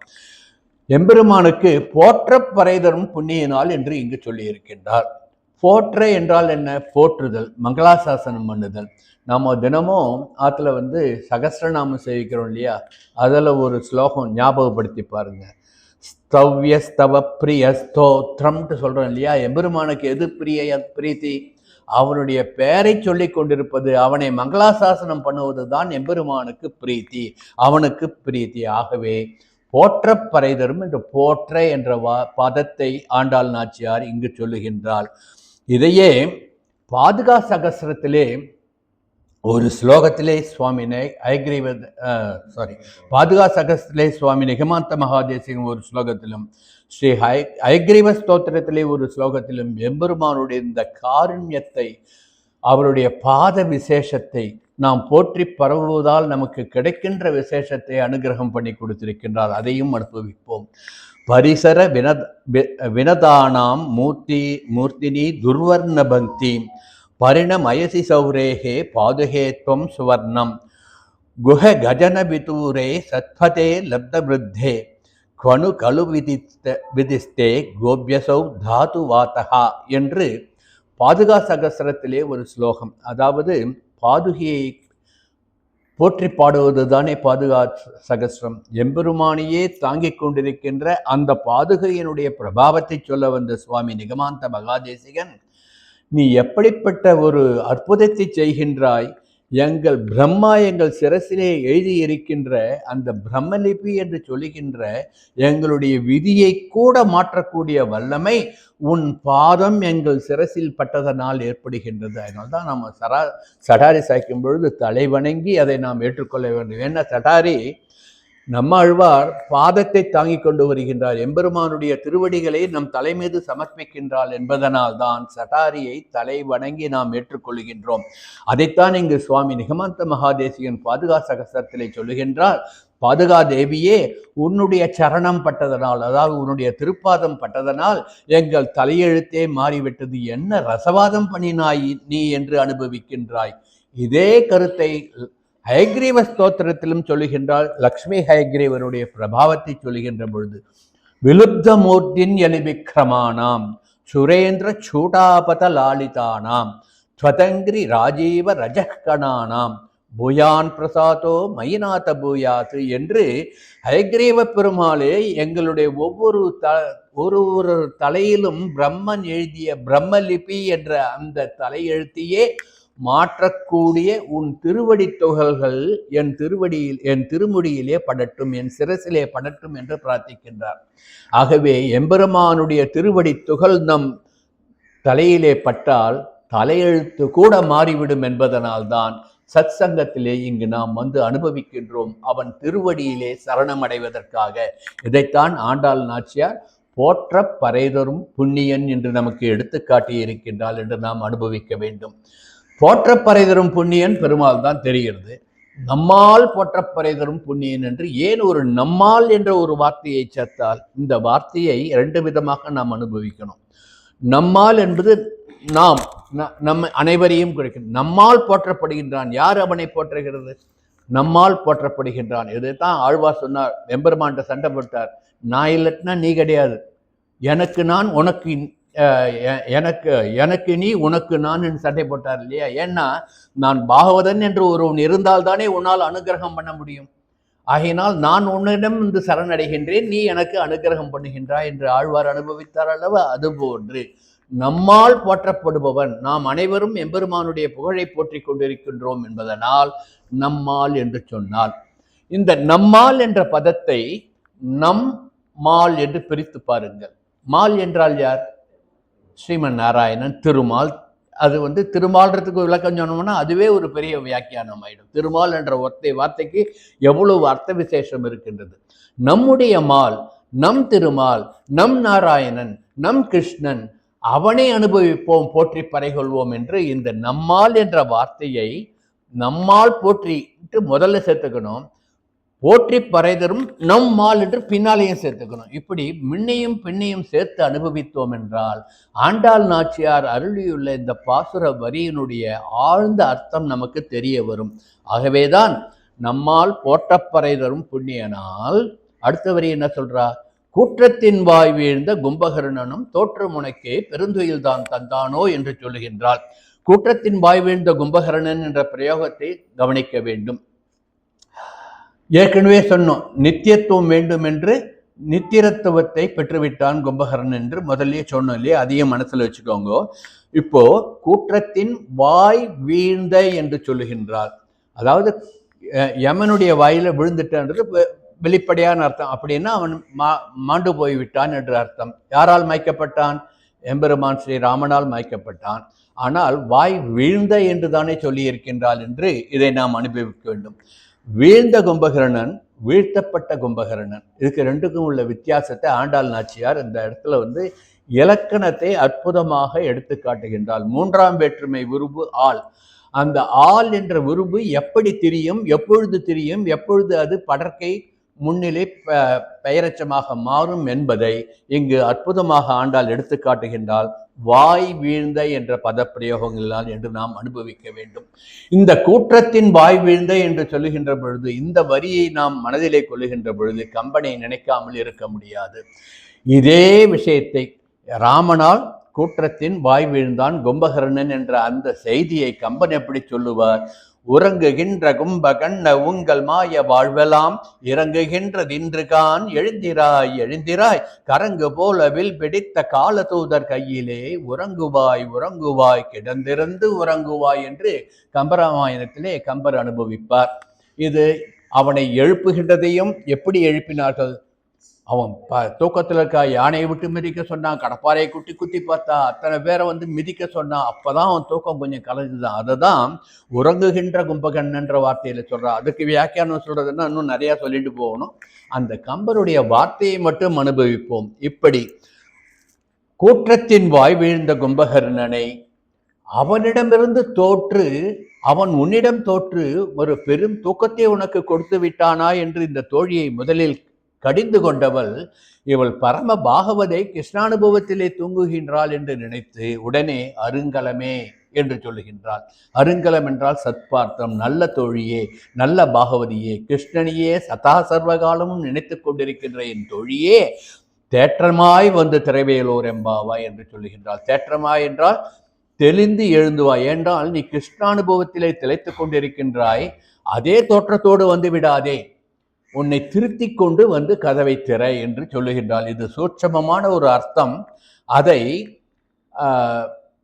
எம்பெருமானுக்கு போற்ற பறைதரும் புண்ணியனால் என்று இங்கு சொல்லி இருக்கின்றார். போற்ற என்றால் என்ன? போற்றுதல், மங்களாசாசனம் பண்ணுதல். நம்ம தினமும் ஆற்றுல சகஸ்ரநாமம் சேவிக்கிறோம் இல்லையா, அதில் ஒரு ஸ்லோகம் ஞாபகப்படுத்தி பாருங்க. ஸ்தவ்ய ஸ்தவ பிரிய ஸ்தோத்ரம்ட்டு சொல்கிறோம் இல்லையா. எம்பெருமானுக்கு எது பிரீத்தி? அவனுடைய பெயரை சொல்லி கொண்டிருப்பது, அவனை மங்களாசாசனம் பண்ணுவது தான் எம்பெருமானுக்கு பிரீத்தி, அவனுக்கு பிரீத்தி. ஆகவே போற்ற பறைதரும் என்று போற்ற என்ற பதத்தை ஆண்டாள் நாச்சியார் இங்கு சொல்லுகின்றாள். இதையே பாதுகா சகஸ்ரத்திலே ஒரு ஸ்லோகத்திலே சுவாமி பாதுகா சகஸ்திலே சுவாமி நிகமாந்த மகாதேசிகன் ஒரு ஸ்லோகத்திலும், ஸ்ரீ ஹயக்ரீவ ஸ்தோத்திரத்திலே ஒரு ஸ்லோகத்திலும் எம்பெருமானுடைய இந்த காருண்யத்தை, அவருடைய பாத விசேஷத்தை நாம் போற்றி பரவுவதால் நமக்கு கிடைக்கின்ற விசேஷத்தை அனுகிரகம் பண்ணி கொடுத்திருக்கின்றார். அதையும் அனுபவிப்போம். பரிசர வினதானாம் மூர்த்தினி துர்வர்ண பக்தி பரிணமயசி சௌரேகே பாதுகேத்வம் சுவர்ணம் குஹ கஜன விதூரே சத்பதே லப்த விருத்தே கணு கழு விதிஸ்தே கோபியசௌ தாது வாத்தகா என்று பாதுகா சகஸ்ரத்திலே ஒரு ஸ்லோகம். அதாவது பாதுகையை போற்றி பாடுவது தானே பாதுகா சகஸ்ரம். எம்பெருமானியே தாங்கிக் கொண்டிருக்கின்ற அந்த பாதுகையினுடைய பிரபாவத்தை சொல்ல வந்த சுவாமி நிகமாந்த மகாதேசிகன், நீ எப்படிப்பட்ட ஒரு அற்புதத்தை செய்கின்றாய், எங்கள் பிரம்மா எங்கள் சிரசிலே எழுதியிருக்கின்ற அந்த பிரம்மலிபி என்று சொல்லுகின்ற எங்களுடைய விதியை கூட மாற்றக்கூடிய வல்லமை உன் பாதம் எங்கள் சிரசில் பட்டதனால் ஏற்படுகின்றது. அதனால்தான் நம்ம சடாரி சாய்க்கும் பொழுது தலை வணங்கி அதை நாம் ஏற்றுக்கொள்ள வேண்டும். ஏன்னா சடாரி நம்ம ஆழ்வார் பாதத்தை தாங்கி கொண்டு வருகின்றார், எம்பெருமானுடைய திருவடிகளை நம் தலை மீது சமர்ப்பிக்கின்றாள் என்பதனால் தான் சடாரியை தலை வணங்கி நாம் ஏற்றுக்கொள்கின்றோம். அதைத்தான் இங்கு சுவாமி நிகமாந்த மகாதேசிகன் பாதுகா சகஸ்ரத்திலே சொல்லுகின்றார். பாதுகா தேவியே, உன்னுடைய சரணம் பட்டதனால், அதாவது உன்னுடைய திருப்பாதம் பட்டதனால் எங்கள் தலையெழுத்தே மாறிவிட்டது, என்ன ரசவாதம் பண்ணினாய் நீ என்று அனுபவிக்கின்றாய். இதே கருத்தை ஹயக்ரீவ ஸ்தோத்திரத்திலும் சொல்லுகின்றால். லக்ஷ்மி ஹயக்ரீவனுடைய பிரபாவத்தை சொல்லுகின்ற பொழுது, விலுப்த மூர்த்தின் எலிவிக்ரமானாம் சுரேந்திர சூடாபத லாலிதானாம் ஸ்வதங்கிரி ராஜீவ ரஜகணானாம் பூயான் பிரசாதோ மயிநாத பூயாத்து என்று ஹயக்ரீவ பெருமாளே எங்களுடைய ஒவ்வொரு தலையிலும் பிரம்மன் எழுதிய பிரம்மலிபி என்ற அந்த தலையெழுத்தையே மாற்றக்கூடிய உன் திருவடி துகள்கள் என் திருமுடியிலே படட்டும், என் சிரசிலே படட்டும் என்று பிரார்த்திக்கின்றார். ஆகவே எம்பெருமானுடைய திருவடி துகள் நம் தலையிலே பட்டால் தலையெழுத்து கூட மாறிவிடும் என்பதனால்தான் சத் சங்கத்திலே இங்கு நாம் அனுபவிக்கின்றோம், அவன் திருவடியிலே சரணமடைவதற்காக. இதைத்தான் ஆண்டாள் நாச்சியார் போற்ற பறைதரும் புண்ணியன் என்று நமக்கு எடுத்து காட்டி இருக்கின்றாள் என்று நாம் அனுபவிக்க வேண்டும். போற்ற பறைதரும் புண்ணியன் பெருமாள் தான் தெரிகிறது. நம்மால் போற்றப்பறை தரும் புண்ணியன் என்று ஏன் ஒரு நம்மால் என்ற ஒரு வார்த்தையை சேர்த்தால்? இந்த வார்த்தையை 2 விதமாக நாம் அனுபவிக்கணும். நம்மால் என்பது நாம், நம்ம அனைவரையும் குறிக்கும். நம்மால் போற்றப்படுகின்றான். யார் அவனை போற்றுகிறது? நம்மால் போற்றப்படுகின்றான். இதைத்தான் ஆழ்வார் சொன்னார். எம்பெருமான்ட்ட சண்டை போட்டார். நான் இல்லட்டினா நீ கிடையாது, எனக்கு நான், உனக்கு எனக்கு எனக்கு நீ, உனக்கு நான் என்று சண்டை போட்டார் இல்லையா? ஏன்னா நான் பாகவதன் என்று ஒருவன் இருந்தால்தானே உன்னால் அனுகிரகம் பண்ண முடியும். ஆகையினால் நான் உன்னிடம் வந்து சரணடைகின்றேன், நீ எனக்கு அனுகிரகம் பண்ணுகின்றாய் என்று ஆழ்வார் அனுபவித்தார் அல்லவா? அதுபோன்று நம்மால் போற்றப்படுபவன், நாம் அனைவரும் எம்பெருமானுடைய புகழை போற்றிக் கொண்டிருக்கின்றோம் என்பதனால் நம்மால் என்று சொன்னால், இந்த நம்மால் என்ற பதத்தை நம் மால் என்று பிரித்து பாருங்கள். மால் என்றால் யார்? ஸ்ரீமன் நாராயணன், திருமால். அது வந்து திருமால்றதுக்கு விளக்கம் சொன்னோம்னா அதுவே ஒரு பெரிய வியாக்கியானம் ஆயிடும். திருமால் என்ற வார்த்தைக்கு எவ்வளவு அர்த்த விசேஷம் இருக்கின்றது. நம்முடைய மால், நம் திருமால், நம் நாராயணன், நம் கிருஷ்ணன், அவனை அனுபவிப்போம், போற்றி பறைகொள்வோம் என்று இந்த நம்மால் என்ற வார்த்தையை நம்மால் போற்றி முதல்ல சேர்த்துக்கணும். போற்றி பறைதரும் நம்மால் என்று பின்னாலேயும் சேர்த்துக்கணும். இப்படி முன்னையும் பின்னையும் சேர்த்து அனுபவித்தோம் என்றால் ஆண்டாள் நாச்சியார் அருளியுள்ள இந்த பாசுர வரியினுடைய ஆழ்ந்த அர்த்தம் நமக்கு தெரிய வரும். ஆகவேதான் நம்மால் போற்றப்பறை தரும் புண்ணியனால் அடுத்த வரி என்ன சொல்றா? கூற்றத்தின் வாய் வீழ்ந்த கும்பகர்ணனும் தோற்று முனைக்கே பெருந்துயில் தான் தந்தானோ என்று சொல்லுகின்றாள். கூற்றத்தின் வாய் வீழ்ந்த கும்பகர்ணன் என்ற பிரயோகத்தை கவனிக்க வேண்டும். ஏற்கனவே சொன்னோம், நித்தியத்துவம் வேண்டும் என்று நித்திரத்துவத்தை பெற்றுவிட்டான் கும்பகர்ணன் என்று முதல்ல சொன்னோம் இல்லையா? அதையும் மனசுல வச்சுக்கோங்க. இப்போ கூற்றத்தின் வாய் வீழ்ந்த என்று சொல்லுகின்றார். அதாவது யமனுடைய வாயில விழுந்துட்டன்றது வெளிப்படையான அர்த்தம். அப்படின்னா அவன் மாண்டு போய்விட்டான் என்று அர்த்தம். யாரால் மயக்கப்பட்டான்? எம்பெருமான் ஸ்ரீ ராமனால் மயக்கப்பட்டான். ஆனால் வாய் வீழ்ந்த என்று தானே சொல்லி இருக்கின்றாள் என்று இதை நாம் அனுபவிக்க வேண்டும். வீழ்ந்த கும்பகர்ணன், வீழ்த்தப்பட்ட கும்பகர்ணன், இதுக்கு ரெண்டுக்கும் உள்ள வித்தியாசத்தை ஆண்டாள் நாச்சியார் இந்த இடத்துல வந்து இலக்கணத்தை அற்புதமாக எடுத்து காட்டுகின்றாள். 3ஆம் வேற்றுமை உருவு ஆள். அந்த ஆள் என்ற உருவு எப்படி திரியும், எப்பொழுது திரியும், எப்பொழுது அது படற்கை முன்னிலை பெயரச்சமாக மாறும் என்பதை இங்கு அற்புதமாக ஆண்டாள் எடுத்து காட்டுகின்றால் வாய் வீழ்ந்த என்ற பத பிரயோகங்களால் என்று நாம் அனுபவிக்க வேண்டும். இந்த கூற்றத்தின் வாய் வீழ்ந்த என்று சொல்லுகின்ற பொழுது, இந்த வரியை நாம் மனதிலே கொள்ளுகின்ற பொழுது கம்பனை நினைக்காமல் இருக்க முடியாது. இதே விஷயத்தை ராமனால் கூற்றத்தின் வாய் வீழ்ந்தான் கும்பகர்ணன் என்ற அந்த செய்தியை கம்பன் எப்படி சொல்லுவார்? உறங்குகின்ற கும்பகண்ண உங்கள் மாய வாழ்வெல்லாம் இறங்குகின்றதின்றுகான் எழுந்திராய் எழுந்திராய் கரங்கு போல வில் பிடித்த கால தூதர் கையிலே உறங்குவாய் உறங்குவாய் கிடந்திருந்து உறங்குவாய் என்று கம்பராமாயணத்திலே கம்பர் அனுபவிப்பார். இது அவனை எழுப்புகின்றதையும் எப்படி எழுப்பினார்கள்? அவன் தூக்கத்தில் இருக்கா யானையை விட்டு மிதிக்க சொன்னான், கடப்பாறையை குட்டி குத்தி பார்த்தா, அத்தனை பேரை வந்து மிதிக்க சொன்னான். அப்பதான் அவன் தூக்கம் கொஞ்சம் கலைஞ்சுதான். அதை தான் உறங்குகின்ற கும்பகண்ணன்ற வார்த்தையில சொல்றான். அதுக்கு வியாக்கியானம் சொல்றதுன்னா இன்னும் நிறைய சொல்லிட்டு போகணும். அந்த கம்பருடைய வார்த்தையை மட்டும் அனுபவிப்போம். இப்படி கூற்றத்தின் வாய் வீழ்ந்த கும்பகர்ணனை அவனிடமிருந்து தோற்று, அவன் உன்னிடம் தோற்று ஒரு பெரும் தூக்கத்தை உனக்கு கொடுத்து விட்டானா என்று இந்த தோழியை முதலில் கடிந்து கொண்டவள் இவள் பரம பாகவதை கிருஷ்ணானுபவத்திலே தூங்குகின்றாள் என்று நினைத்து உடனே அருங்கலமே என்று சொல்லுகின்றாள். அருங்கலம் என்றால் சத்பார்த்தம், நல்ல தோழியே, நல்ல பாகவதியே, கிருஷ்ணனையே சதா சர்வகாலமும் நினைத்து கொண்டிருக்கின்ற என் தோழியே, தேற்றமாய் வந்து திரைவேலோர் எம்பாவாய் என்று சொல்லுகின்றாள். தேற்றமாய் என்றால் தெளிந்து எழுந்துவாய். என்றால் நீ கிருஷ்ணானுபவத்திலே திளைத்து கொண்டிருக்கின்றாய், அதே தோற்றத்தோடு வந்து விடாதே, உன்னை திருத்தி கொண்டு வந்து கதவை திற என்று சொல்லுகின்றாள். இது சூட்சமமான ஒரு அர்த்தம். அதை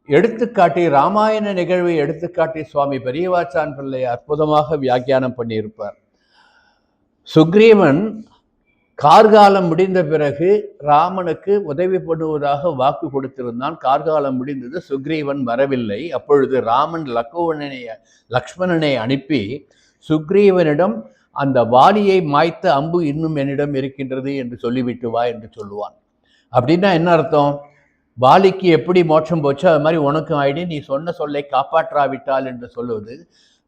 எடுத்துக்காட்டி ராமாயண நிகழ்வை எடுத்துக்காட்டி சுவாமி பெரியவாச்சான் பிள்ளை அற்புதமாக வியாக்கியானம் பண்ணியிருப்பார். சுக்ரீவன் கார்காலம் முடிந்த பிறகு ராமனுக்கு உதவி பண்ணுவதாக வாக்கு கொடுத்திருந்தான். கார்காலம் முடிந்தது, சுக்ரீவன் வரவில்லை. அப்பொழுது ராமன் லக்ஷ்மணனை அனுப்பி சுக்ரீவனிடம் அந்த வாலியை மாய்த்த அம்பு இன்னும் என்னிடம் இருக்கின்றது என்று சொல்லிவிட்டு வா என்று சொல்லுவான். அப்படின்னா என்ன அர்த்தம்? வாலிக்கு எப்படி மோட்சம் போச்சோ அது மாதிரி உனக்கும் ஆயிடு, நீ சொன்ன சொல்லை காப்பாற்றாவிட்டால் என்று சொல்லுவது.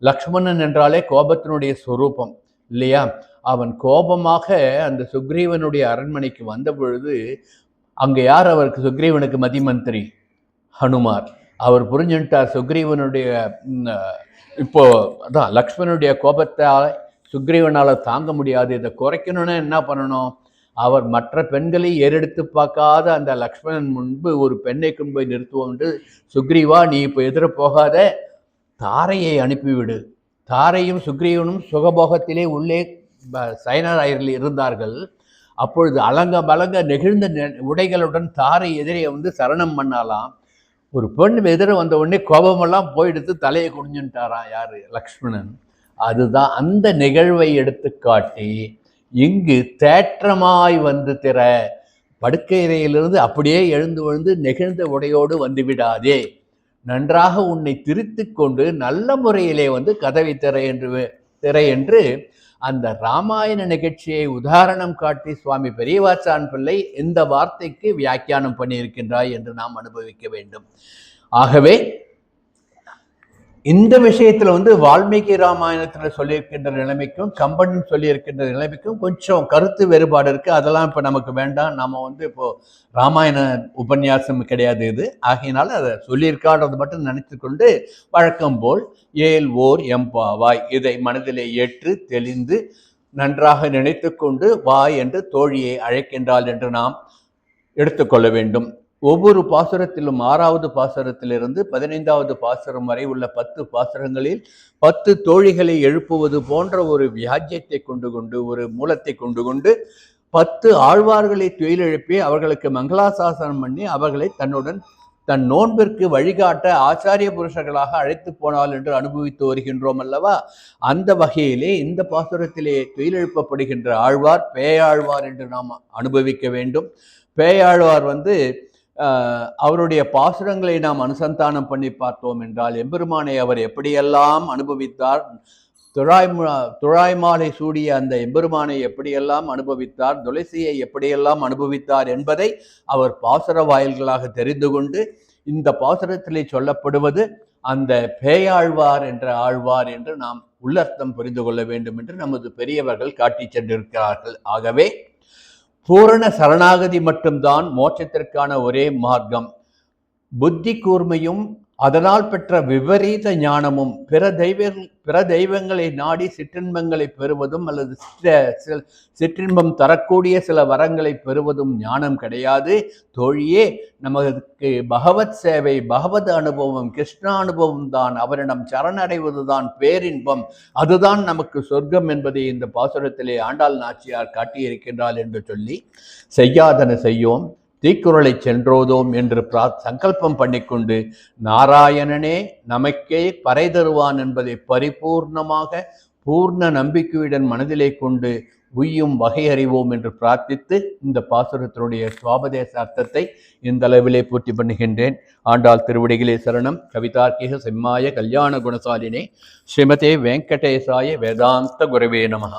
லக்ஷ்மணன் என்றாலே கோபத்தினுடைய ஸ்வரூபம் இல்லையா? அவன் கோபமாக அந்த சுக்ரீவனுடைய அரண்மனைக்கு வந்த பொழுது அங்கே யார் அவருக்கு சுக்ரீவனுக்கு மதிமந்திரி? ஹனுமார். அவர் புரிஞ்சுட்டார் சுக்ரீவனுடைய இப்போ அதான் லக்ஷ்மணனுடைய கோபத்தால் சுக்ரீவனால் தாங்க முடியாது, இதை குறைக்கணும்னா என்ன பண்ணணும்? அவர் மற்ற பெண்களை ஏறெடுத்து பார்க்காத அந்த லக்ஷ்மணன் முன்பு ஒரு பெண்ணை கொண்டு போய் நிறுத்துவோம் என்று, சுக்ரீவா நீ இப்போ எதிர போகாத, தாரையை அனுப்பிவிடு. தாரையும் சுக்ரீவனும் சுகபோகத்திலே உள்ளே சயனராயர்கள் இருந்தார்கள். அப்பொழுது அலங்க பலங்க நெகிழ்ந்த உடைகளுடன் தாரை எதிரே வந்து சரணம் பண்ணாலாம். ஒரு பெண் எதிர வந்த உடனே கோபமெல்லாம் போயிடுத்து தலையை குடிஞ்சுட்டாராம் யாரு? லக்ஷ்மணன். அதுதான் அந்த நிகழ்வை எடுத்து காட்டி இங்கு தேற்றமாய் வந்து திற, படுக்கையிலிருந்து அப்படியே எழுந்து விழுந்து நெகிழ்ந்த உடையோடு வந்து விடாதே, நன்றாக உன்னை திருத்தி கொண்டு நல்ல முறையிலே வந்து கதவை திரை என்று அந்த ராமாயண நிகழ்ச்சியை உதாரணம் காட்டி சுவாமி பெரியவாச்சான் பிள்ளை இந்த வார்த்தைக்கு வியாக்கியானம் பண்ணியிருக்கின்றாய் என்று நாம் அனுபவிக்க வேண்டும். ஆகவே இந்த விஷயத்துல வந்து வால்மீகி ராமாயணத்துல சொல்லியிருக்கின்ற நிலைமைக்கும் கம்பன் சொல்லியிருக்கின்ற நிலைமைக்கும் கொஞ்சம் கருத்து வேறுபாடு இருக்கு. அதெல்லாம் இப்ப நமக்கு வேண்டாம். நாம வந்து இப்போ ராமாயண உபன்யாசம் கிடையாது இது. ஆகையினால அதை சொல்லியிருக்கான்றது மட்டும் நினைத்து கொண்டு வழக்கம் போல் ஏல் ஓர் எம்பாவாய் இதை மனதிலே ஏற்று தெளிந்து நன்றாக நினைத்து கொண்டு வாய் என்று தோழியை அழைக்கின்றாள் என்று நாம் எடுத்துக்கொள்ள வேண்டும். ஒவ்வொரு பாசுரத்திலும் 6வது பாசுரத்திலிருந்து 15வது பாசுரம் வரை உள்ள 10 பாசுரங்களில் 10 தோழிகளை எழுப்புவது போன்ற ஒரு வியாஜ்யத்தை கொண்டு ஒரு மூலத்தை கொண்டு 10 ஆழ்வார்களை துயிலெழுப்பி அவர்களுக்கு மங்களாசாசனம் பண்ணி அவர்களை தன் நோன்பிற்கு வழிகாட்ட ஆச்சாரிய புருஷர்களாக அழைத்து போனால் என்று அனுபவித்து வருகின்றோம் அல்லவா? அந்த வகையிலே இந்த பாசுரத்திலே துயிலெழுப்பப்படுகின்ற ஆழ்வார் பேயாழ்வார் என்று நாம் அனுபவிக்க வேண்டும். பேயாழ்வார் வந்து அவருடைய பாசுரங்களை நாம் அனுசந்தானம் பண்ணி பார்த்தோம் என்றால் எம்பெருமானை அவர் எப்படியெல்லாம் அனுபவித்தார், துழாய்மாலை சூடிய அந்த எம்பெருமானை எப்படியெல்லாம் அனுபவித்தார், துளசியை எப்படியெல்லாம் அனுபவித்தார் என்பதை அவர் பாசுர வாயில்களாக தெரிந்து கொண்டு இந்த பாசுரத்திலே சொல்லப்படுவது அந்த பேயாழ்வார் என்ற ஆழ்வார் என்று நாம் உள்ளர்த்தம் புரிந்து கொள்ள வேண்டும் என்று நமது பெரியவர்கள் காட்டி சென்றிருக்கிறார்கள். ஆகவே பூரண சரணாகதி மட்டும்தான் மோட்சத்திற்கான ஒரே மார்க்கம். புத்தி கூர்மையும் அதனால் பெற்ற விபரீத ஞானமும் பிற தெய்வங்களை நாடி சிற்றின்பங்களை பெறுவதும் அல்லது சிற்றின்பம் தரக்கூடிய சில வரங்களை பெறுவதும் ஞானம் கிடையாது தோழியே. நமக்கு பகவத் சேவை, பகவத் அனுபவம், கிருஷ்ண அனுபவம் தான், அவரிடம் சரணடைவதுதான் பேரின்பம், அதுதான் நமக்கு சொர்க்கம் என்பதை இந்த பாசுரத்திலே ஆண்டாள் நாச்சியார் காட்டியிருக்கின்றாள் என்று சொல்லி, செய்யாதன செய்யோம் தீக்குறளை சென்றோதோம் என்று சங்கல்பம் பண்ணிக்கொண்டு நாராயணனே நமக்கே பறை தருவான் என்பதை பரிபூர்ணமாக பூர்ண நம்பிக்கையுடன் மனதிலே கொண்டு உய்யும் வகை அறிவோம் என்று பிரார்த்தித்து இந்த பாசுரத்தினுடைய சுவாபதேச அர்த்தத்தை இந்த அளவிலே பூர்த்தி பண்ணுகின்றேன். ஆண்டாள் திருவடிகளே சரணம். கவிதார்க்கிக சிம்மாய கல்யாண குணசாலினே ஸ்ரீமதே வெங்கடேசாய வேதாந்த குரவே நமஹ.